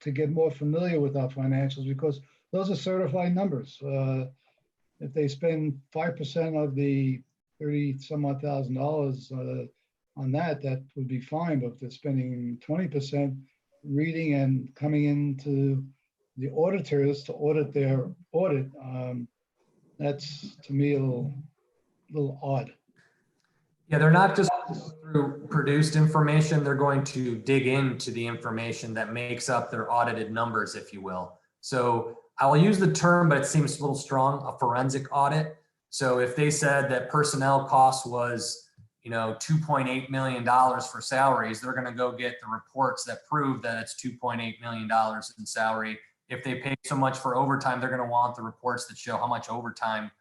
to get more familiar with our financials? Because those are certified numbers. If they spend 5% of the 30 some odd $1,000 on that, that would be fine. But if they're spending 20% reading and coming into the auditors to audit their audit, that's to me a little odd. Yeah, they're not just through produced information, they're going to dig into the information that makes up their audited numbers, if you will. So I will use the term, but it seems a little strong, a forensic audit. So if they said that personnel cost was, $2.8 million for salaries, they're going to go get the reports that prove that it's $2.8 million in salary. If they pay so much for overtime, they're going to want the reports that show how much overtime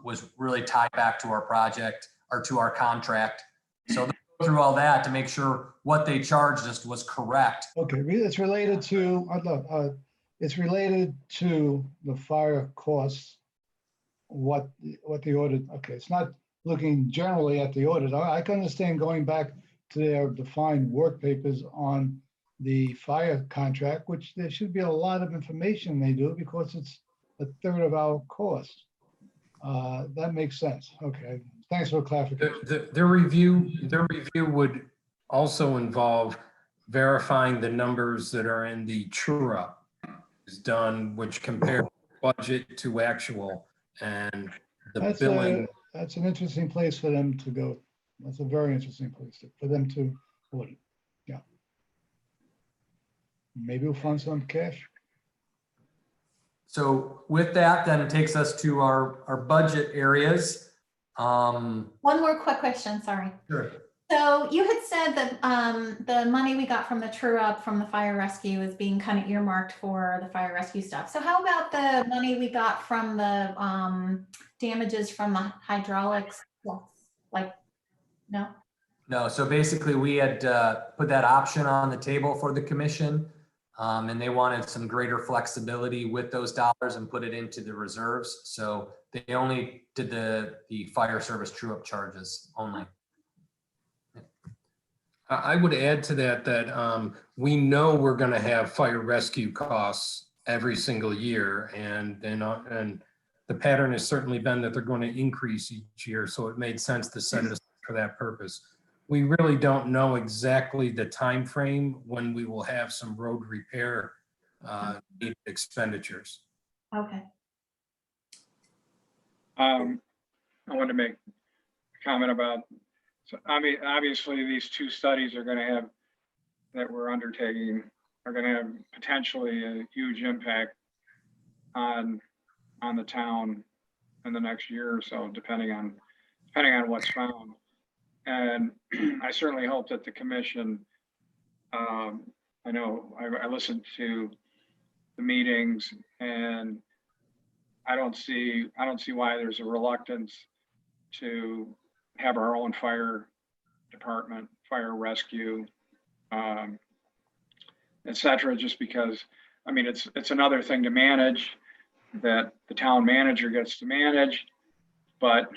was really tied back to our project or to our contract. So they'll go through all that to make sure what they charged us was correct. Okay, it's related to, it's related to the fire costs, what the audit, okay, it's not looking generally at the audit. I can understand going back to their defined work papers on the fire contract, which there should be a lot of information they do because it's a third of our cost. That makes sense. Okay, thanks for clarification. Their review would also involve verifying the numbers that are in the true up is done, which compare budget to actual, and the billing. That's an interesting place for them to go. That's a very interesting place for them to audit. Yeah. Maybe we'll find some cash. So with that, then it takes us to our budget areas. One more quick question, sorry. Sure. So you had said that the money we got from the true up from the fire rescue is being kind of earmarked for the fire rescue stuff. So how about the money we got from the damages from the hydraulics? Like, no? No, so basically we had put that option on the table for the commission, and they wanted some greater flexibility with those dollars and put it into the reserves. So they only did the fire service true up charges only. I would add to that we know we're going to have fire rescue costs every single year, and the pattern has certainly been that they're going to increase each year. So it made sense to set it aside for that purpose. We really don't know exactly the time frame when we will have some road repair expenditures. Okay. I wanted to make a comment about, so I mean, obviously these two studies are going to have, that we're undertaking, are going to have potentially a huge impact on the town in the next year or so, depending on what's found. And I certainly hope that the commission, I know I listened to the meetings, and I don't see why there's a reluctance to have our own fire department, fire rescue, et cetera, just because, I mean, it's another thing to manage that the town manager gets to manage. But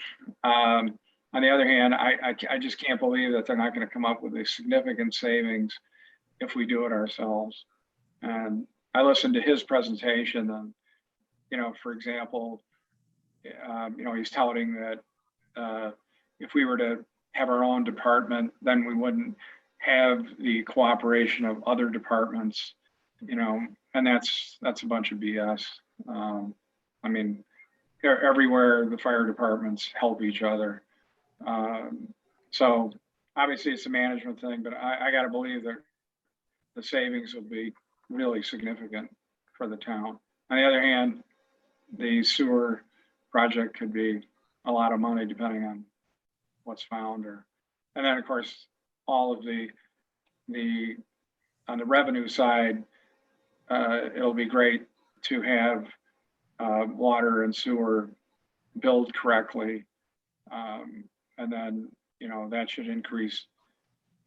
on the other hand, I just can't believe that they're not going to come up with a significant savings if we do it ourselves. And I listened to his presentation, and, for example, he's touting that if we were to have our own department, then we wouldn't have the cooperation of other departments you know, and that's a bunch of BS. I mean, everywhere the fire departments help each other. So obviously it's a management thing, but I gotta believe that the savings will be really significant for the town. On the other hand, the sewer project could be a lot of money depending on what's found and then of course, all of the, on the revenue side, it'll be great to have water and sewer billed correctly. And then, you know, that should increase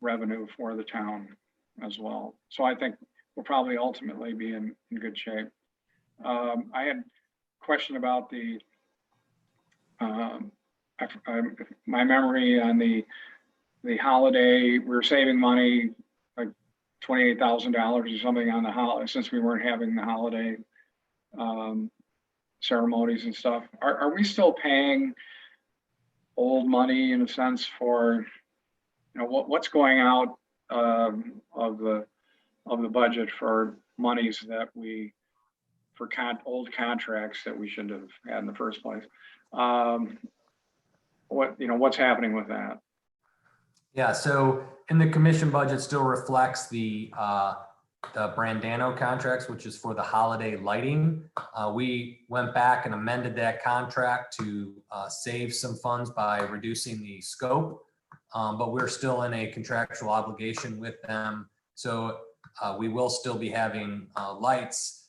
revenue for the town as well. So I think we'll probably ultimately be in good shape. I had a question about my memory on the holiday. We were saving money, like $28,000 or something on the holiday, since we weren't having the holiday ceremonies and stuff. Are we still paying old money in a sense for, you know, what's going out of the budget for monies that we, for old contracts that we shouldn't have had in the first place? What's happening with that? Yeah, so in the commission budget still reflects the Brandano contracts, which is for the holiday lighting. We went back and amended that contract to save some funds by reducing the scope, but we're still in a contractual obligation with them. So we will still be having lights.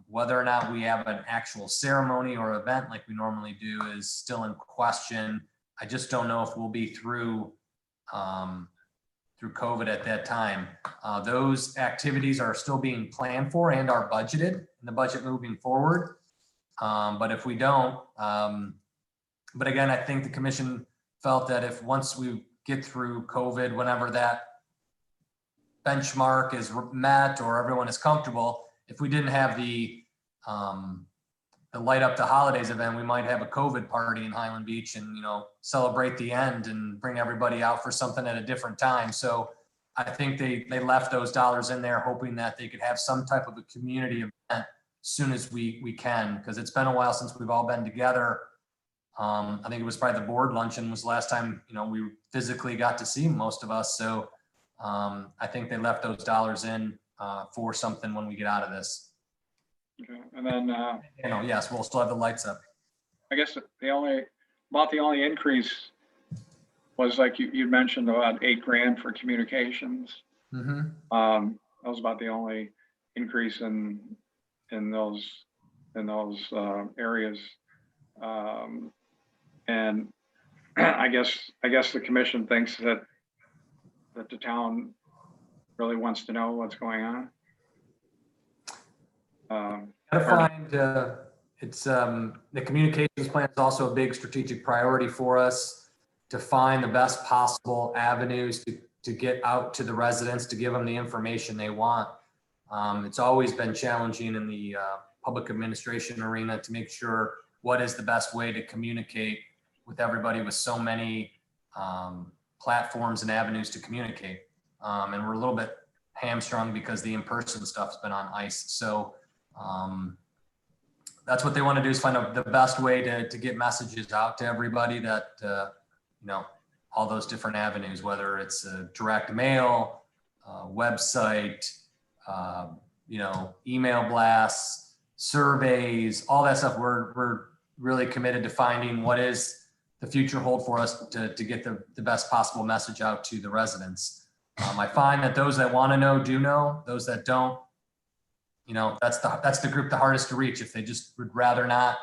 Whether or not we have an actual ceremony or event like we normally do is still in question. I just don't know if we'll be through COVID at that time. Those activities are still being planned for and are budgeted in the budget moving forward. But if we don't, but again, I think the commission felt that if once we get through COVID, whenever that benchmark is met or everyone is comfortable, if we didn't have the light up the holidays event, we might have a COVID party in Highland Beach and, you know, celebrate the end and bring everybody out for something at a different time. So I think they left those dollars in there hoping that they could have some type of a community event as soon as we can, because it's been a while since we've all been together. I think it was probably the board luncheon was the last time, you know, we physically got to see most of us. So I think they left those dollars in for something when we get out of this. Okay. And then, You know, yes, we'll still have the lights up. I guess the only increase was, like you mentioned, about $8,000 for communications. Mm-hmm. That was about the only increase in those areas. And I guess the commission thinks that the town really wants to know what's going on. Gotta find, it's the communications plan is also a big strategic priority for us to find the best possible avenues to get out to the residents, to give them the information they want. It's always been challenging in the public administration arena to make sure what is the best way to communicate with everybody with so many platforms and avenues to communicate. And we're a little bit hamstrung because the in-person stuff's been on ice. So that's what they want to do, is find out the best way to get messages out to everybody, that, you know, all those different avenues, whether it's direct mail, website, you know, email blasts, surveys, all that stuff. We're really committed to finding what is the future hold for us to get the best possible message out to the residents. I find that those that want to know do know. Those that don't, you know, that's the group the hardest to reach. If they just would rather not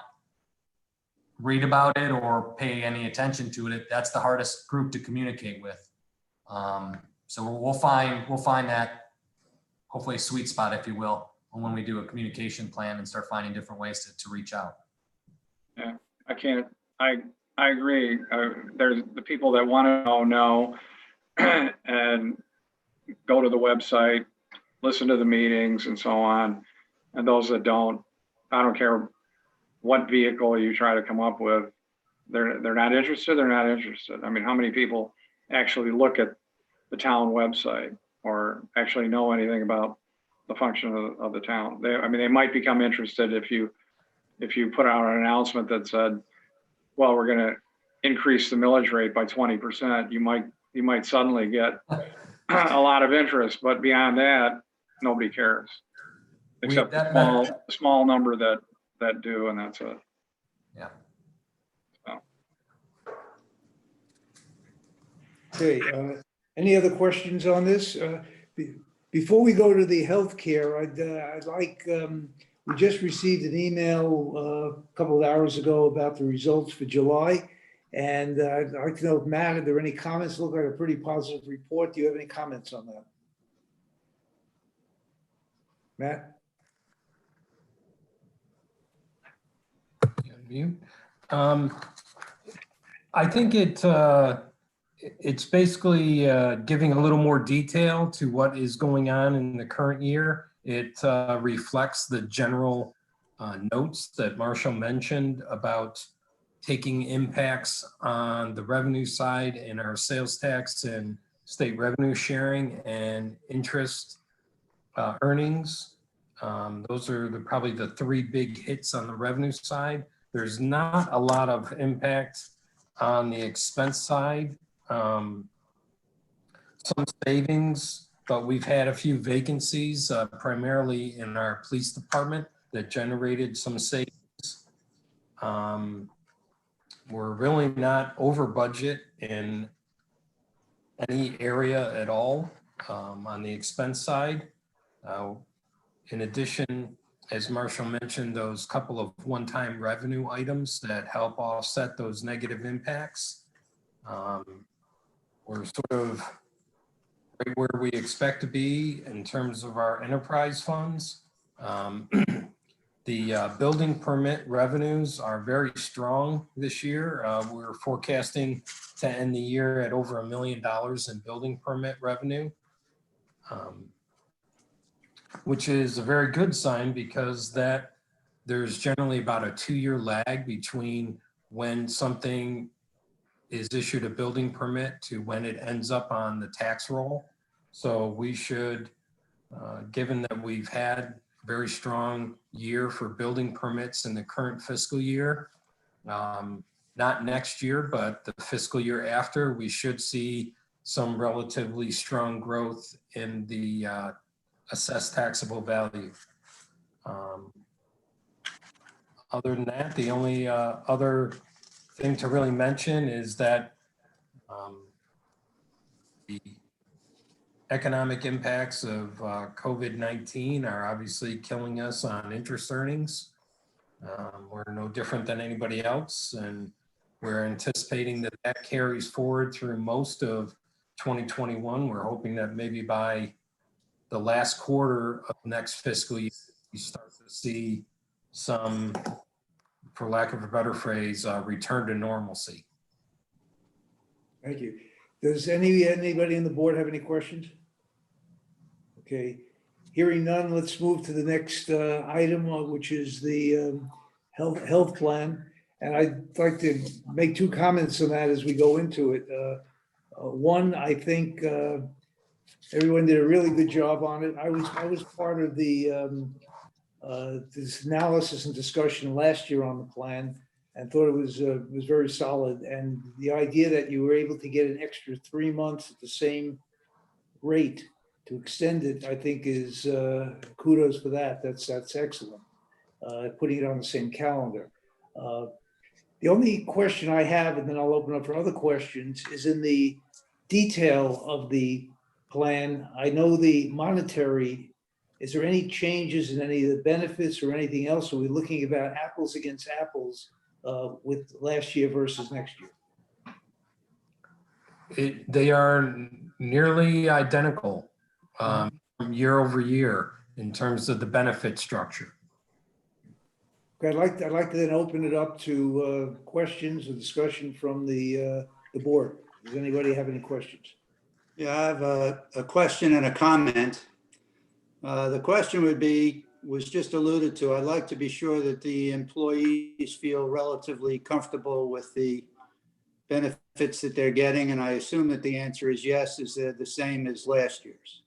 read about it or pay any attention to it, that's the hardest group to communicate with. So we'll find that, hopefully, a sweet spot, if you will, when we do a communication plan and start finding different ways to reach out. Yeah, I agree. There's the people that want to know and go to the website, listen to the meetings and so on. And those that don't, I don't care what vehicle you try to come up with, they're not interested, they're not interested. I mean, how many people actually look at the town website or actually know anything about the function of the town. I mean, they might become interested if you put out an announcement that said, well, we're going to increase the millage rate by 20%. You might suddenly get a lot of interest, but beyond that, nobody cares. Except the small number that do, and that's it. Yeah. So. Okay, any other questions on this? Before we go to the healthcare, I'd like, we just received an email a couple of hours ago about the results for July. And I'd like to know, Matt, are there any comments? Look like a pretty positive report. Do you have any comments on that? Matt? I think it's basically giving a little more detail to what is going on in the current year. It reflects the general notes that Marshall mentioned about taking impacts on the revenue side in our sales tax and state revenue sharing and interest earnings. Those are probably the three big hits on the revenue side. There's not a lot of impact on the expense side. Some savings, but we've had a few vacancies, primarily in our police department, that generated some savings. We're really not over budget in any area at all on the expense side. In addition, as Marshall mentioned, those couple of one-time revenue items that help offset those negative impacts. We're sort of right where we expect to be in terms of our enterprise funds. The building permit revenues are very strong this year. We're forecasting to end the year at over $1 million in building permit revenue, which is a very good sign because there's generally about a 2-year lag between when something is issued a building permit to when it ends up on the tax roll. So we should, given that we've had a very strong year for building permits in the current fiscal year, not next year, but the fiscal year after, we should see some relatively strong growth in the assessed taxable value. Other than that, the only other thing to really mention is that the economic impacts of COVID-19 are obviously killing us on interest earnings. We're no different than anybody else, and we're anticipating that that carries forward through most of 2021. We're hoping that maybe by the last quarter of next fiscal year, we start to see some, for lack of a better phrase, return to normalcy. Thank you. Does anybody on the board have any questions? Okay, hearing none, let's move to the next item, which is the health plan. And I'd like to make 2 comments on that as we go into it. One, I think everyone did a really good job on it. I was part of the this analysis and discussion last year on the plan, and thought it was very solid. And the idea that you were able to get an extra 3 months at the same rate to extend it, I think is kudos for that. That's excellent. Putting it on the same calendar. The only question I have, and then I'll open up for other questions, is in the detail of the plan. I know the monetary. Is there any changes in any of the benefits or anything else? Are we looking about apples against apples with last year versus next year? They are nearly identical year over year in terms of the benefit structure. Okay, I'd like to then open it up to questions or discussion from the board. Does anybody have any questions? Yeah, I have a question and a comment. The question was just alluded to. I'd like to be sure that the employees feel relatively comfortable with the benefits that they're getting. And I assume that the answer is yes, is they're the same as last year's.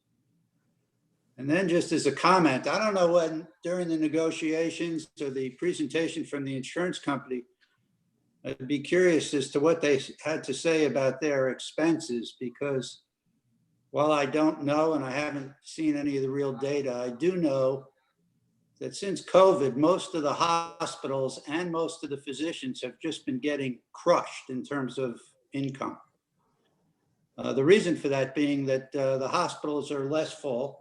And then just as a comment, I don't know when during the negotiations or the presentation from the insurance company, I'd be curious as to what they had to say about their expenses, because while I don't know and I haven't seen any of the real data, I do know that since COVID, most of the hospitals and most of the physicians have just been getting crushed in terms of income. The reason for that being that the hospitals are less full,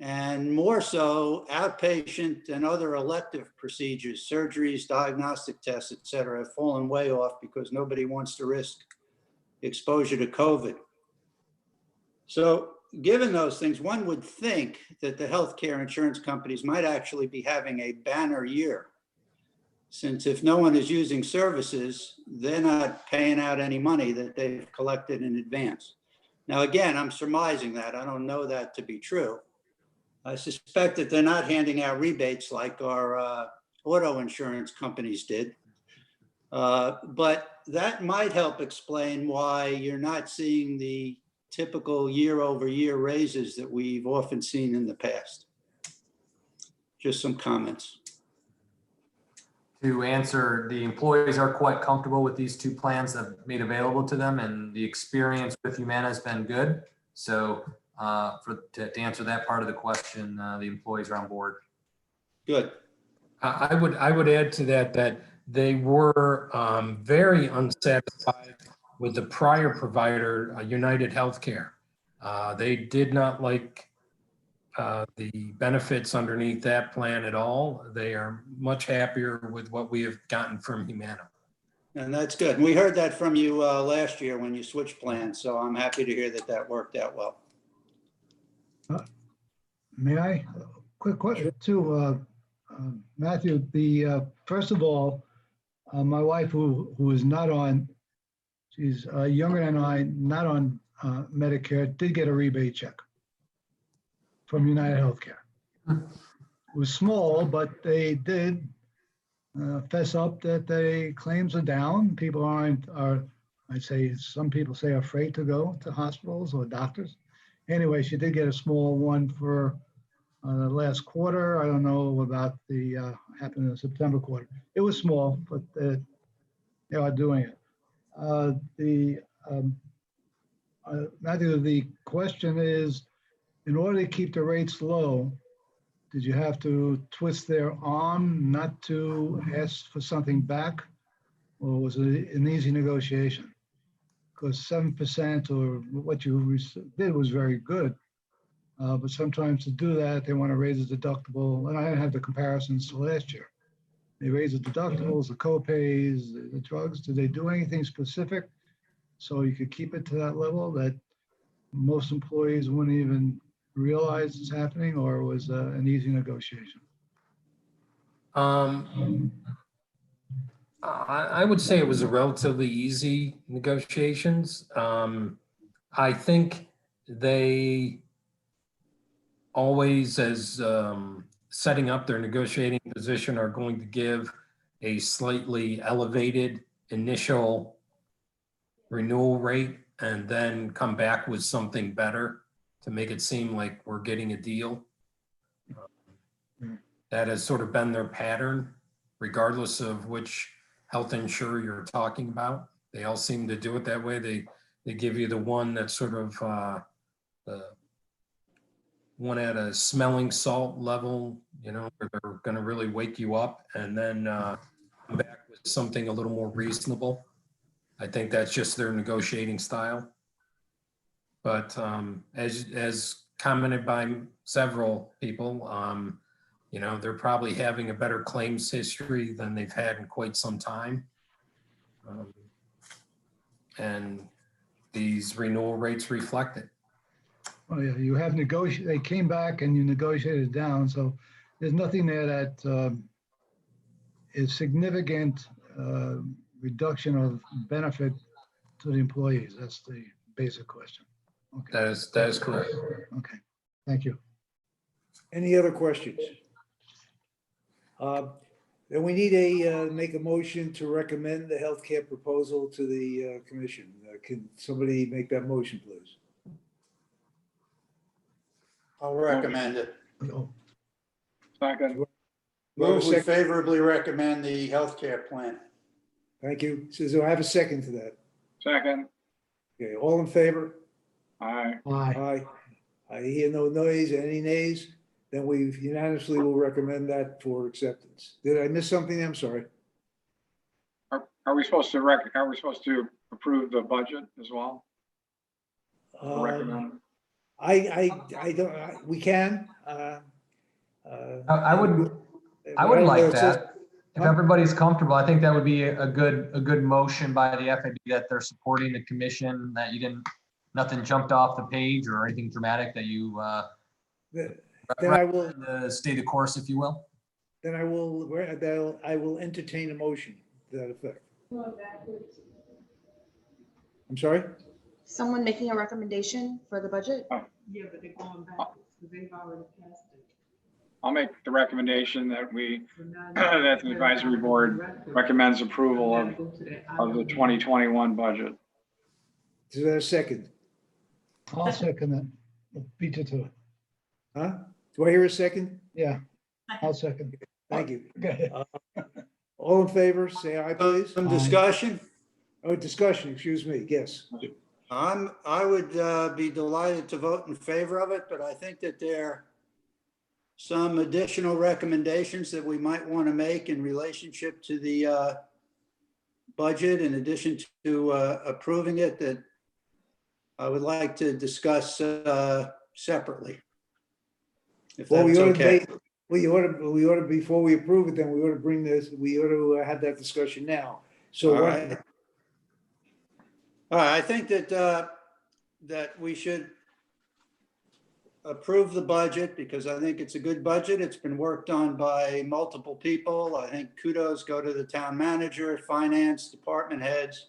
and more so outpatient and other elective procedures, surgeries, diagnostic tests, et cetera, have fallen way off because nobody wants to risk exposure to COVID. So given those things, one would think that the healthcare insurance companies might actually be having a banner year, since if no one is using services, they're not paying out any money that they've collected in advance. Now, again, I'm surmising that. I don't know that to be true. I suspect that they're not handing out rebates like our auto insurance companies did. But that might help explain why you're not seeing the typical year-over-year raises that we've often seen in the past. Just some comments. To answer, the employees are quite comfortable with these two plans that I've made available to them, and the experience with Humana has been good. So to answer that part of the question, the employees are on board. Good. I would add to that they were very unsatisfied with the prior provider, United Healthcare. They did not like the benefits underneath that plan at all. They are much happier with what we have gotten from Humana. And that's good. And we heard that from you last year when you switched plans. So I'm happy to hear that that worked out well. May I? Quick question too, Matthew. First of all, my wife, who is not on, she's younger than I, not on Medicare, did get a rebate check from United Healthcare. It was small, but they did fess up that their claims are down. People I'd say some people say afraid to go to hospitals or doctors. Anyway, she did get a small one for the last quarter. I don't know about the happened in the September quarter. It was small, but they are doing it. Matthew, the question is, in order to keep the rates low, did you have to twist their arm not to ask for something back? Or was it an easy negotiation? Because 7% or what you did was very good. But sometimes to do that, they want to raise the deductible. And I have the comparisons to last year. They raise the deductibles, the co-pays, the drugs. Did they do anything specific so you could keep it to that level that most employees wouldn't even realize it's happening, or was an easy negotiation? I would say it was a relatively easy negotiations. I think they always, as setting up their negotiating position, are going to give a slightly elevated initial renewal rate and then come back with something better to make it seem like we're getting a deal. That has sort of been their pattern, regardless of which health insurer you're talking about. They all seem to do it that way. They give you the one that's sort of the one at a smelling salt level, you know, where they're going to really wake you up, and then come back with something a little more reasonable. I think that's just their negotiating style. But as commented by several people, you know, they're probably having a better claims history than they've had in quite some time. And these renewal rates reflect it. Oh yeah, you have they came back and you negotiated down. So there's nothing there that is significant reduction of benefit to the employees. That's the basic question. Okay. That is correct. Okay, thank you. Any other questions? Then we need make a motion to recommend the healthcare proposal to the commission. Can somebody make that motion, please? I'll recommend it. No. Second, Move we Second. favorably recommend the healthcare plan. Thank you. So I have a second to that. second, Okay, all in favor? aye. Aye. Aye. I hear no noise. Any nays? Then we unanimously will recommend that for acceptance. Did I miss something? I'm sorry. Are we supposed to approve the budget as well? Or recommend? I don't, we can. I would like that. If everybody's comfortable, I think that would be a good motion by the FAB that they're supporting the commission, that nothing jumped off the page or anything dramatic, that you, Then I will, stay the course, if you will. then I will entertain a motion to that effect. I'm sorry? Someone making a recommendation for the budget? Yeah, but they're going backwards because they've already passed it. I'll make the recommendation that So now that the advisory board recommends approval of the 2021 budget. Is there a second? I'll second that. Beat you to it. Huh? Do I hear a second? Yeah, I'll second. Thank you. Go ahead. All in favor, say aye, please. Some discussion? Oh, discussion, excuse me, yes. I would be delighted to vote in favor of it, but I think that there are some additional recommendations that we might want to make in relationship to the budget, in addition to approving it, that I would like to discuss separately. If Well, that's okay. we ought to, before we approve it, then we ought to bring this, we ought to have that discussion now. So All what, right. All right, I think that we should approve the budget because I think it's a good budget. It's been worked on by multiple people. I think kudos go to the town manager, finance, department heads.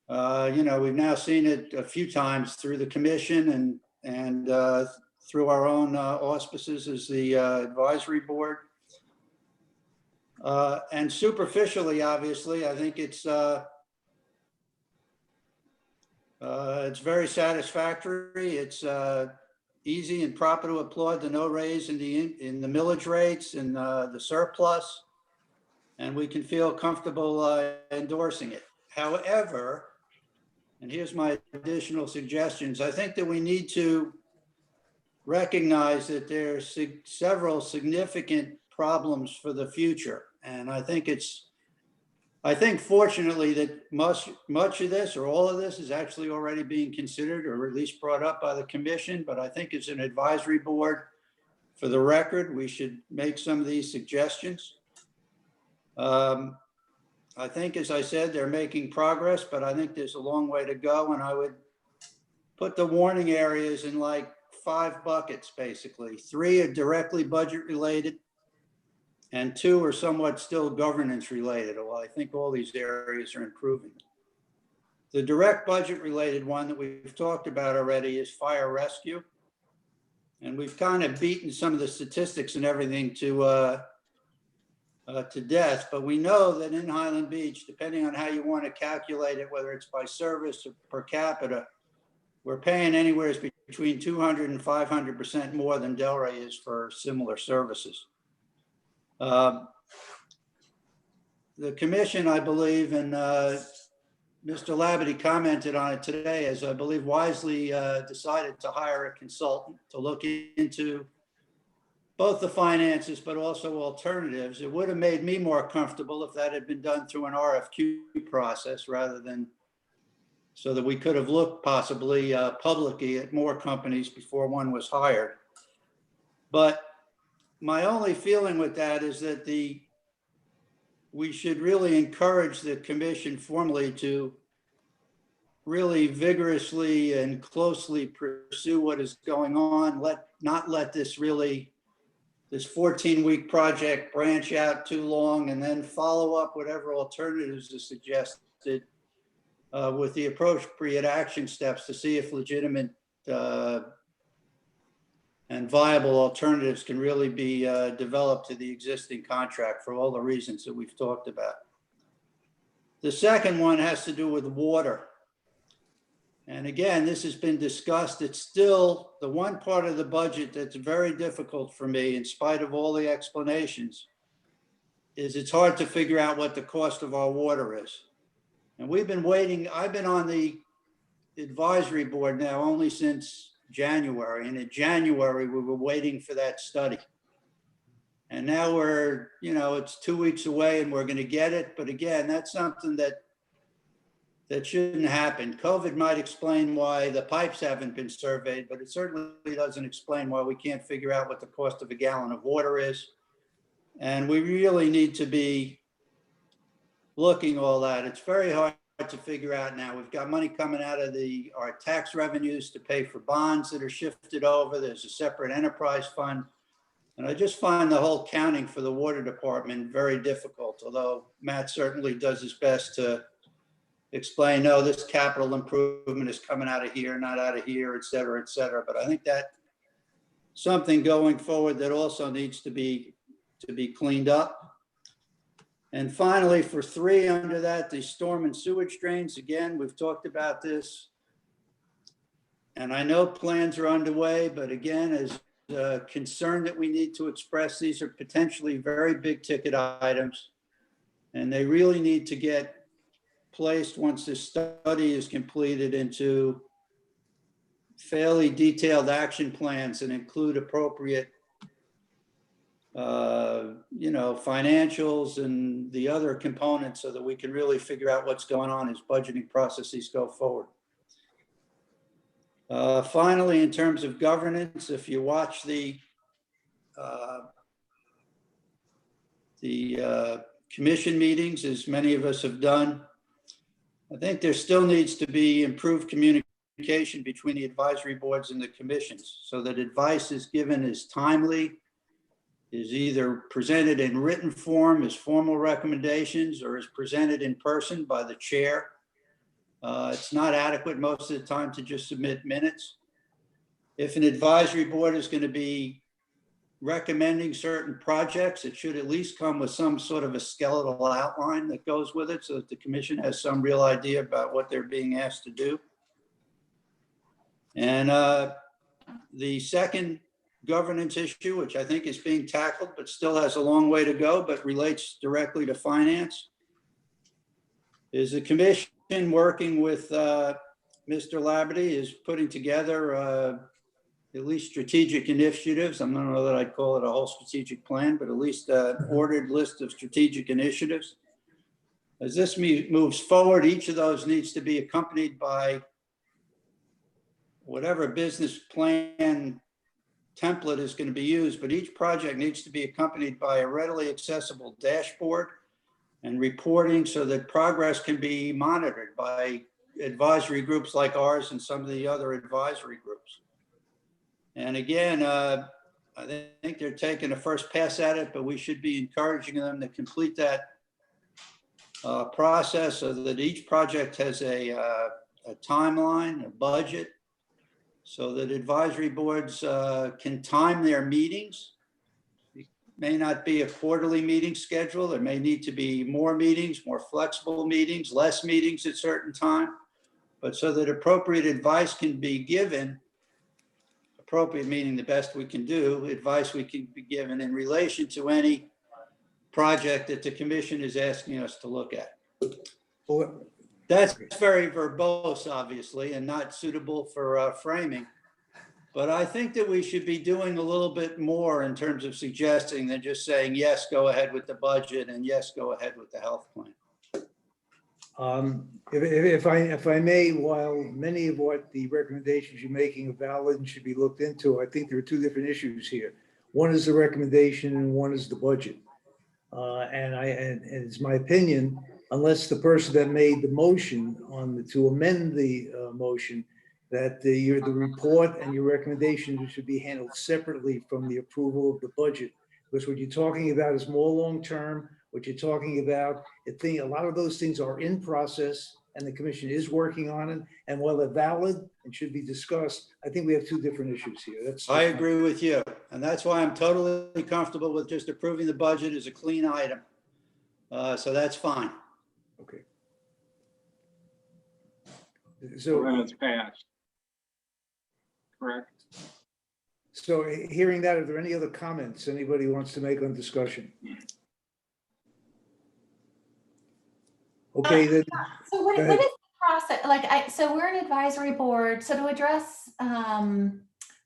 We've now seen it a few times through the commission and through our own auspices as the advisory board. And superficially, obviously, I think it's very satisfactory. It's easy and proper to applaud the no raise in the millage rates and the surplus, and we can feel comfortable endorsing it. However, and here's my additional suggestions, I think that we need to recognize that there's several significant problems for the future, and I think fortunately that much of this or all of this is actually already being considered or at least brought up by the commission. But I think as an advisory board, for the record, we should make some of these suggestions. I think, as I said, they're making progress, but I think there's a long way to go. And I would put the warning areas in like 5 buckets, basically. 3 are directly budget related, and 2 are somewhat still governance related, although I think all these areas are improving. The direct budget related one that we've talked about already is fire rescue. And we've kind of beaten some of the statistics and everything to death, but we know that in Highland Beach, depending on how you want to calculate it, whether it's by service or per capita, we're paying anywhere between 200 and 500% more than Delray is for similar services. The commission, I believe, and Mr. Labadie commented on it today, has, I believe, wisely decided to hire a consultant to look into both the finances, but also alternatives. It would have made me more comfortable if that had been done through an RFQ process rather than so that we could have looked possibly publicly at more companies before one was hired. But my only feeling with that is that we should really encourage the commission formally to really vigorously and closely pursue what is going on. Not let this 14-week project branch out too long, and then follow up whatever alternatives are suggested with the appropriate action steps to see if legitimate and viable alternatives can really be developed to the existing contract for all the reasons that we've talked about. The second one has to do with water. And again, this has been discussed. It's still the one part of the budget that's very difficult for me, in spite of all the explanations, is it's hard to figure out what the cost of our water is. And we've been waiting. I've been on the advisory board now only since January. And in January, we were waiting for that study. And now we're, it's 2 weeks away and we're going to get it. But again, that's something that shouldn't happen. COVID might explain why the pipes haven't been surveyed, but it certainly doesn't explain why we can't figure out what the cost of a gallon of water is. And we really need to be looking all that. It's very hard to figure out now. We've got money coming out of our tax revenues to pay for bonds that are shifted over. There's a separate enterprise fund. And I just find the whole counting for the water department very difficult, although Matt certainly does his best to explain, no, this capital improvement is coming out of here, not out of here, et cetera, et cetera. But I think that something going forward that also needs to be cleaned up. And finally, for 3 under that, the storm and sewage drains, again, we've talked about this. And I know plans are underway, but again, as a concern that we need to express, these are potentially very big ticket items. And they really need to get placed once this study is completed into fairly detailed action plans and include appropriate financials and the other components so that we can really figure out what's going on as budgeting processes go forward. Finally, in terms of governance, if you watch the commission meetings, as many of us have done, I think there still needs to be improved communication between the advisory boards and the commissions so that advice is given as timely, is either presented in written form as formal recommendations or is presented in person by the chair. It's not adequate most of the time to just submit minutes. If an advisory board is going to be recommending certain projects, it should at least come with some sort of a skeletal outline that goes with it so that the commission has some real idea about what they're being asked to do. And the second governance issue, which I think is being tackled, but still has a long way to go, but relates directly to finance, is the commission working with Mr. Labadie is putting together at least strategic initiatives. I don't know that I'd call it a whole strategic plan, but at least an ordered list of strategic initiatives. As this moves forward, each of those needs to be accompanied by whatever business plan template is going to be used, but each project needs to be accompanied by a readily accessible dashboard and reporting so that progress can be monitored by advisory groups like ours and some of the other advisory groups. And again, I think they're taking a first pass at it, but we should be encouraging them to complete that process so that each project has a timeline, a budget, so that advisory boards can time their meetings. It may not be a quarterly meeting schedule. There may need to be more meetings, more flexible meetings, less meetings at certain time, but so that appropriate advice can be given. Appropriate meaning the best we can do, advice we can be given in relation to any project that the commission is asking us to look at. That's very verbose, obviously, and not suitable for framing. But I think that we should be doing a little bit more in terms of suggesting than just saying, yes, go ahead with the budget and yes, go ahead with the health plan. If I may, while many of what the recommendations you're making are valid and should be looked into, I think there are 2 different issues here. One is the recommendation and one is the budget. And it's my opinion, unless the person that made the motion to amend the motion, that the report and your recommendation should be handled separately from the approval of the budget. Because what you're talking about is more long-term. What you're talking about, a lot of those things are in process and the commission is working on it. And while they're valid and should be discussed, I think we have 2 different issues here. I agree with you. And that's why I'm totally comfortable with just approving the budget as a clean item. So that's fine. Okay. So then So, it's passed. Correct? so hearing that, are there any other comments anybody wants to make on discussion? Okay, then, So what Go is ahead. the process? Like, so we're an advisory board. So to address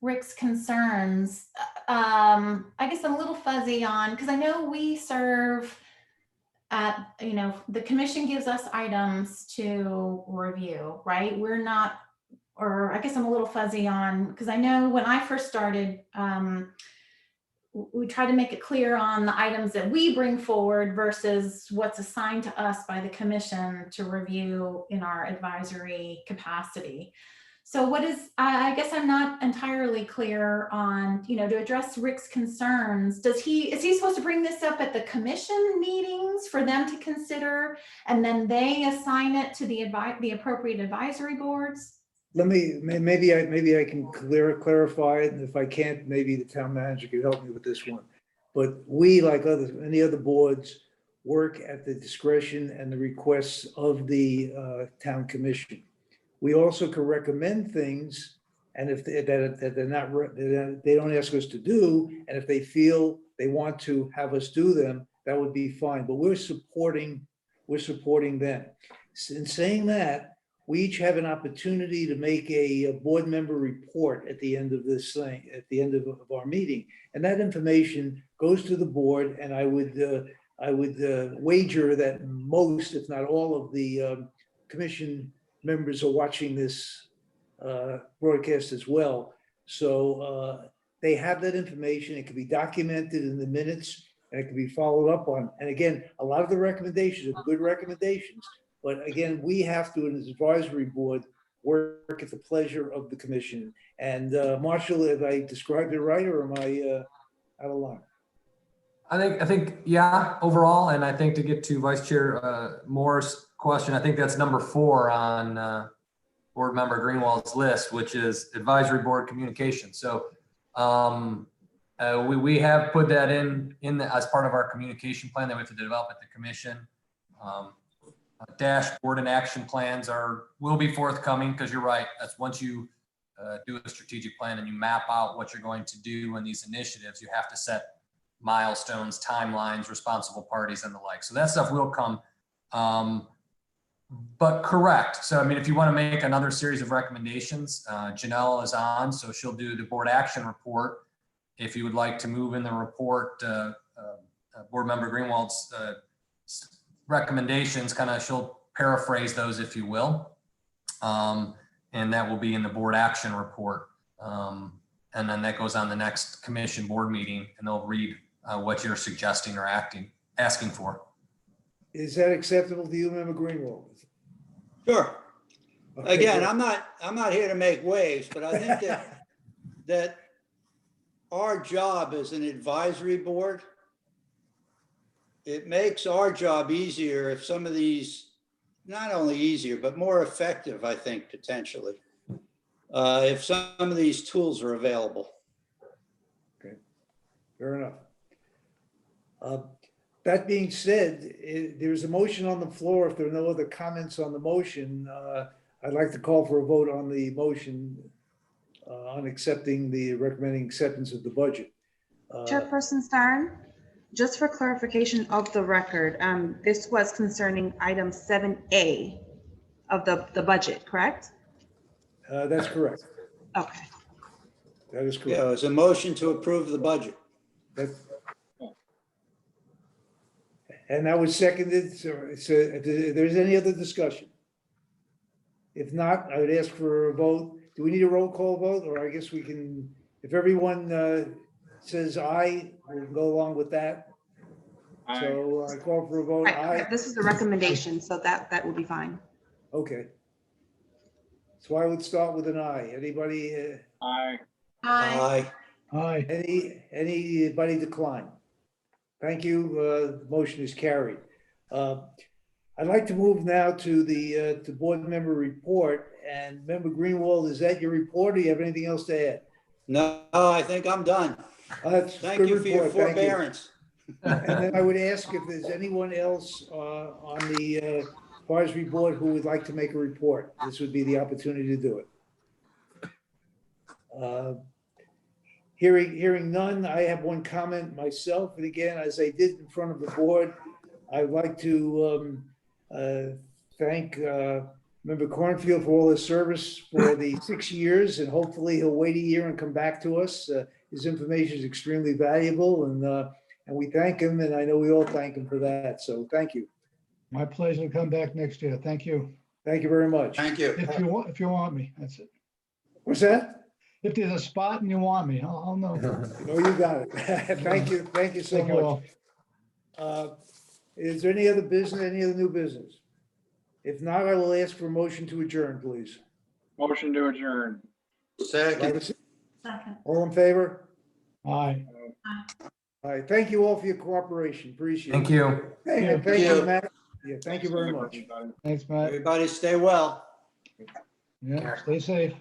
Rick's concerns, I guess I'm a little fuzzy on, because I know we serve at, the commission gives us items to review, right? We're not, or I guess I'm a little fuzzy on, because I know when I first started, we try to make it clear on the items that we bring forward versus what's assigned to us by the commission to review in our advisory capacity. So what is, I guess I'm not entirely clear on, to address Rick's concerns. Is he supposed to bring this up at the commission meetings for them to consider, and then they assign it to the appropriate advisory boards? maybe I can clarify it, and if I can't, maybe the town manager can help me with this one. But we, like any other boards, work at the discretion and the requests of the town commission. We also can recommend things, and if they don't ask us to do, and if they feel they want to have us do them, that would be fine. But we're supporting them. In saying that, we each have an opportunity to make a board member report at the end of this thing, at the end of our meeting. And that information goes to the board, and I would wager that most, if not all, of the commission members are watching this broadcast as well. So they have that information. It can be documented in the minutes, and it can be followed up on. And again, a lot of the recommendations are good recommendations. But again, we have to, as an advisory board, work at the pleasure of the commission. And Marshall, have I described it right, or am I out of line? I think, yeah, overall, and I think to get to Vice Chair Moore's question, I think that's number 4 on Board Member Greenwald's list, which is advisory board communication. So we have put that as part of our communication plan that we have to develop at the commission. Dashboard and action plans will be forthcoming, because you're right. That's once you do a strategic plan and you map out what you're going to do in these initiatives, you have to set milestones, timelines, responsible parties, and the like. So that stuff will come. But correct. So, I mean, if you want to make another series of recommendations, Janelle is on, so she'll do the board action report. If you would like to move in the report, Board Member Greenwald's recommendations, she'll paraphrase those, if you will. And that will be in the board action report. And then that goes on the next commission board meeting, and they'll read what you're suggesting or asking for. Is that acceptable to you, Member Greenwald? Sure. Okay, Again, good. I'm not here to make waves, but I think that our job as an advisory board, it makes our job easier if some of these, not only easier, but more effective, I think, potentially, if some of these tools are available. Okay, fair enough. That being said, there's a motion on the floor. If there are no other comments on the motion, I'd like to call for a vote on the motion on recommending acceptance of the budget. Chairperson Starn, just for clarification of the record, this was concerning item 7A of the budget, correct? That's correct. Okay. That is Yeah, correct. it was a motion to approve the budget. And that was seconded. So if there's any other discussion? If not, I would ask for a vote. Do we need a roll call vote? Or I guess we can, if everyone says aye, we'll go along with that. Aye. So I call for a vote. Right, Aye. this is a recommendation, so that will be fine. Okay. So I would start with an aye. Anybody, Aye. Aye. Aye. anybody decline? Thank you. The motion is carried. I'd like to move now to the to board member report. And Member Greenwald, is that your report, or you have anything else to add? No, I think I'm done. That's a Thank good you for your report. Thank you. forbearance. And then I would ask if there's anyone else on advisory board who would like to make a report, this would be the opportunity to do it. Hearing none, I have one comment myself, and again, as I did in front of the board, I'd like to thank Member Cornfield for all his service for the 6 years, and hopefully he'll wait a year and come back to us. His information is extremely valuable, and we thank him, and I know we all thank him for that, so thank you. My pleasure to come back next year. Thank you. Thank you very much. Thank you. If you want me, that's it. What's that? If there's a spot and you want me, I'll know. No, you got it. Thank you so Thank you much. all. Is there any other business, any other new business? If not, I will ask for a motion to adjourn, please. Motion to adjourn. Second. Second. All in favor? Aye. All right, thank you all for your cooperation, appreciate it. Thank you. Hey, and thank you, Matt. Yeah, thank you very much. Thanks, Matt. Everybody stay well. Yeah, stay safe.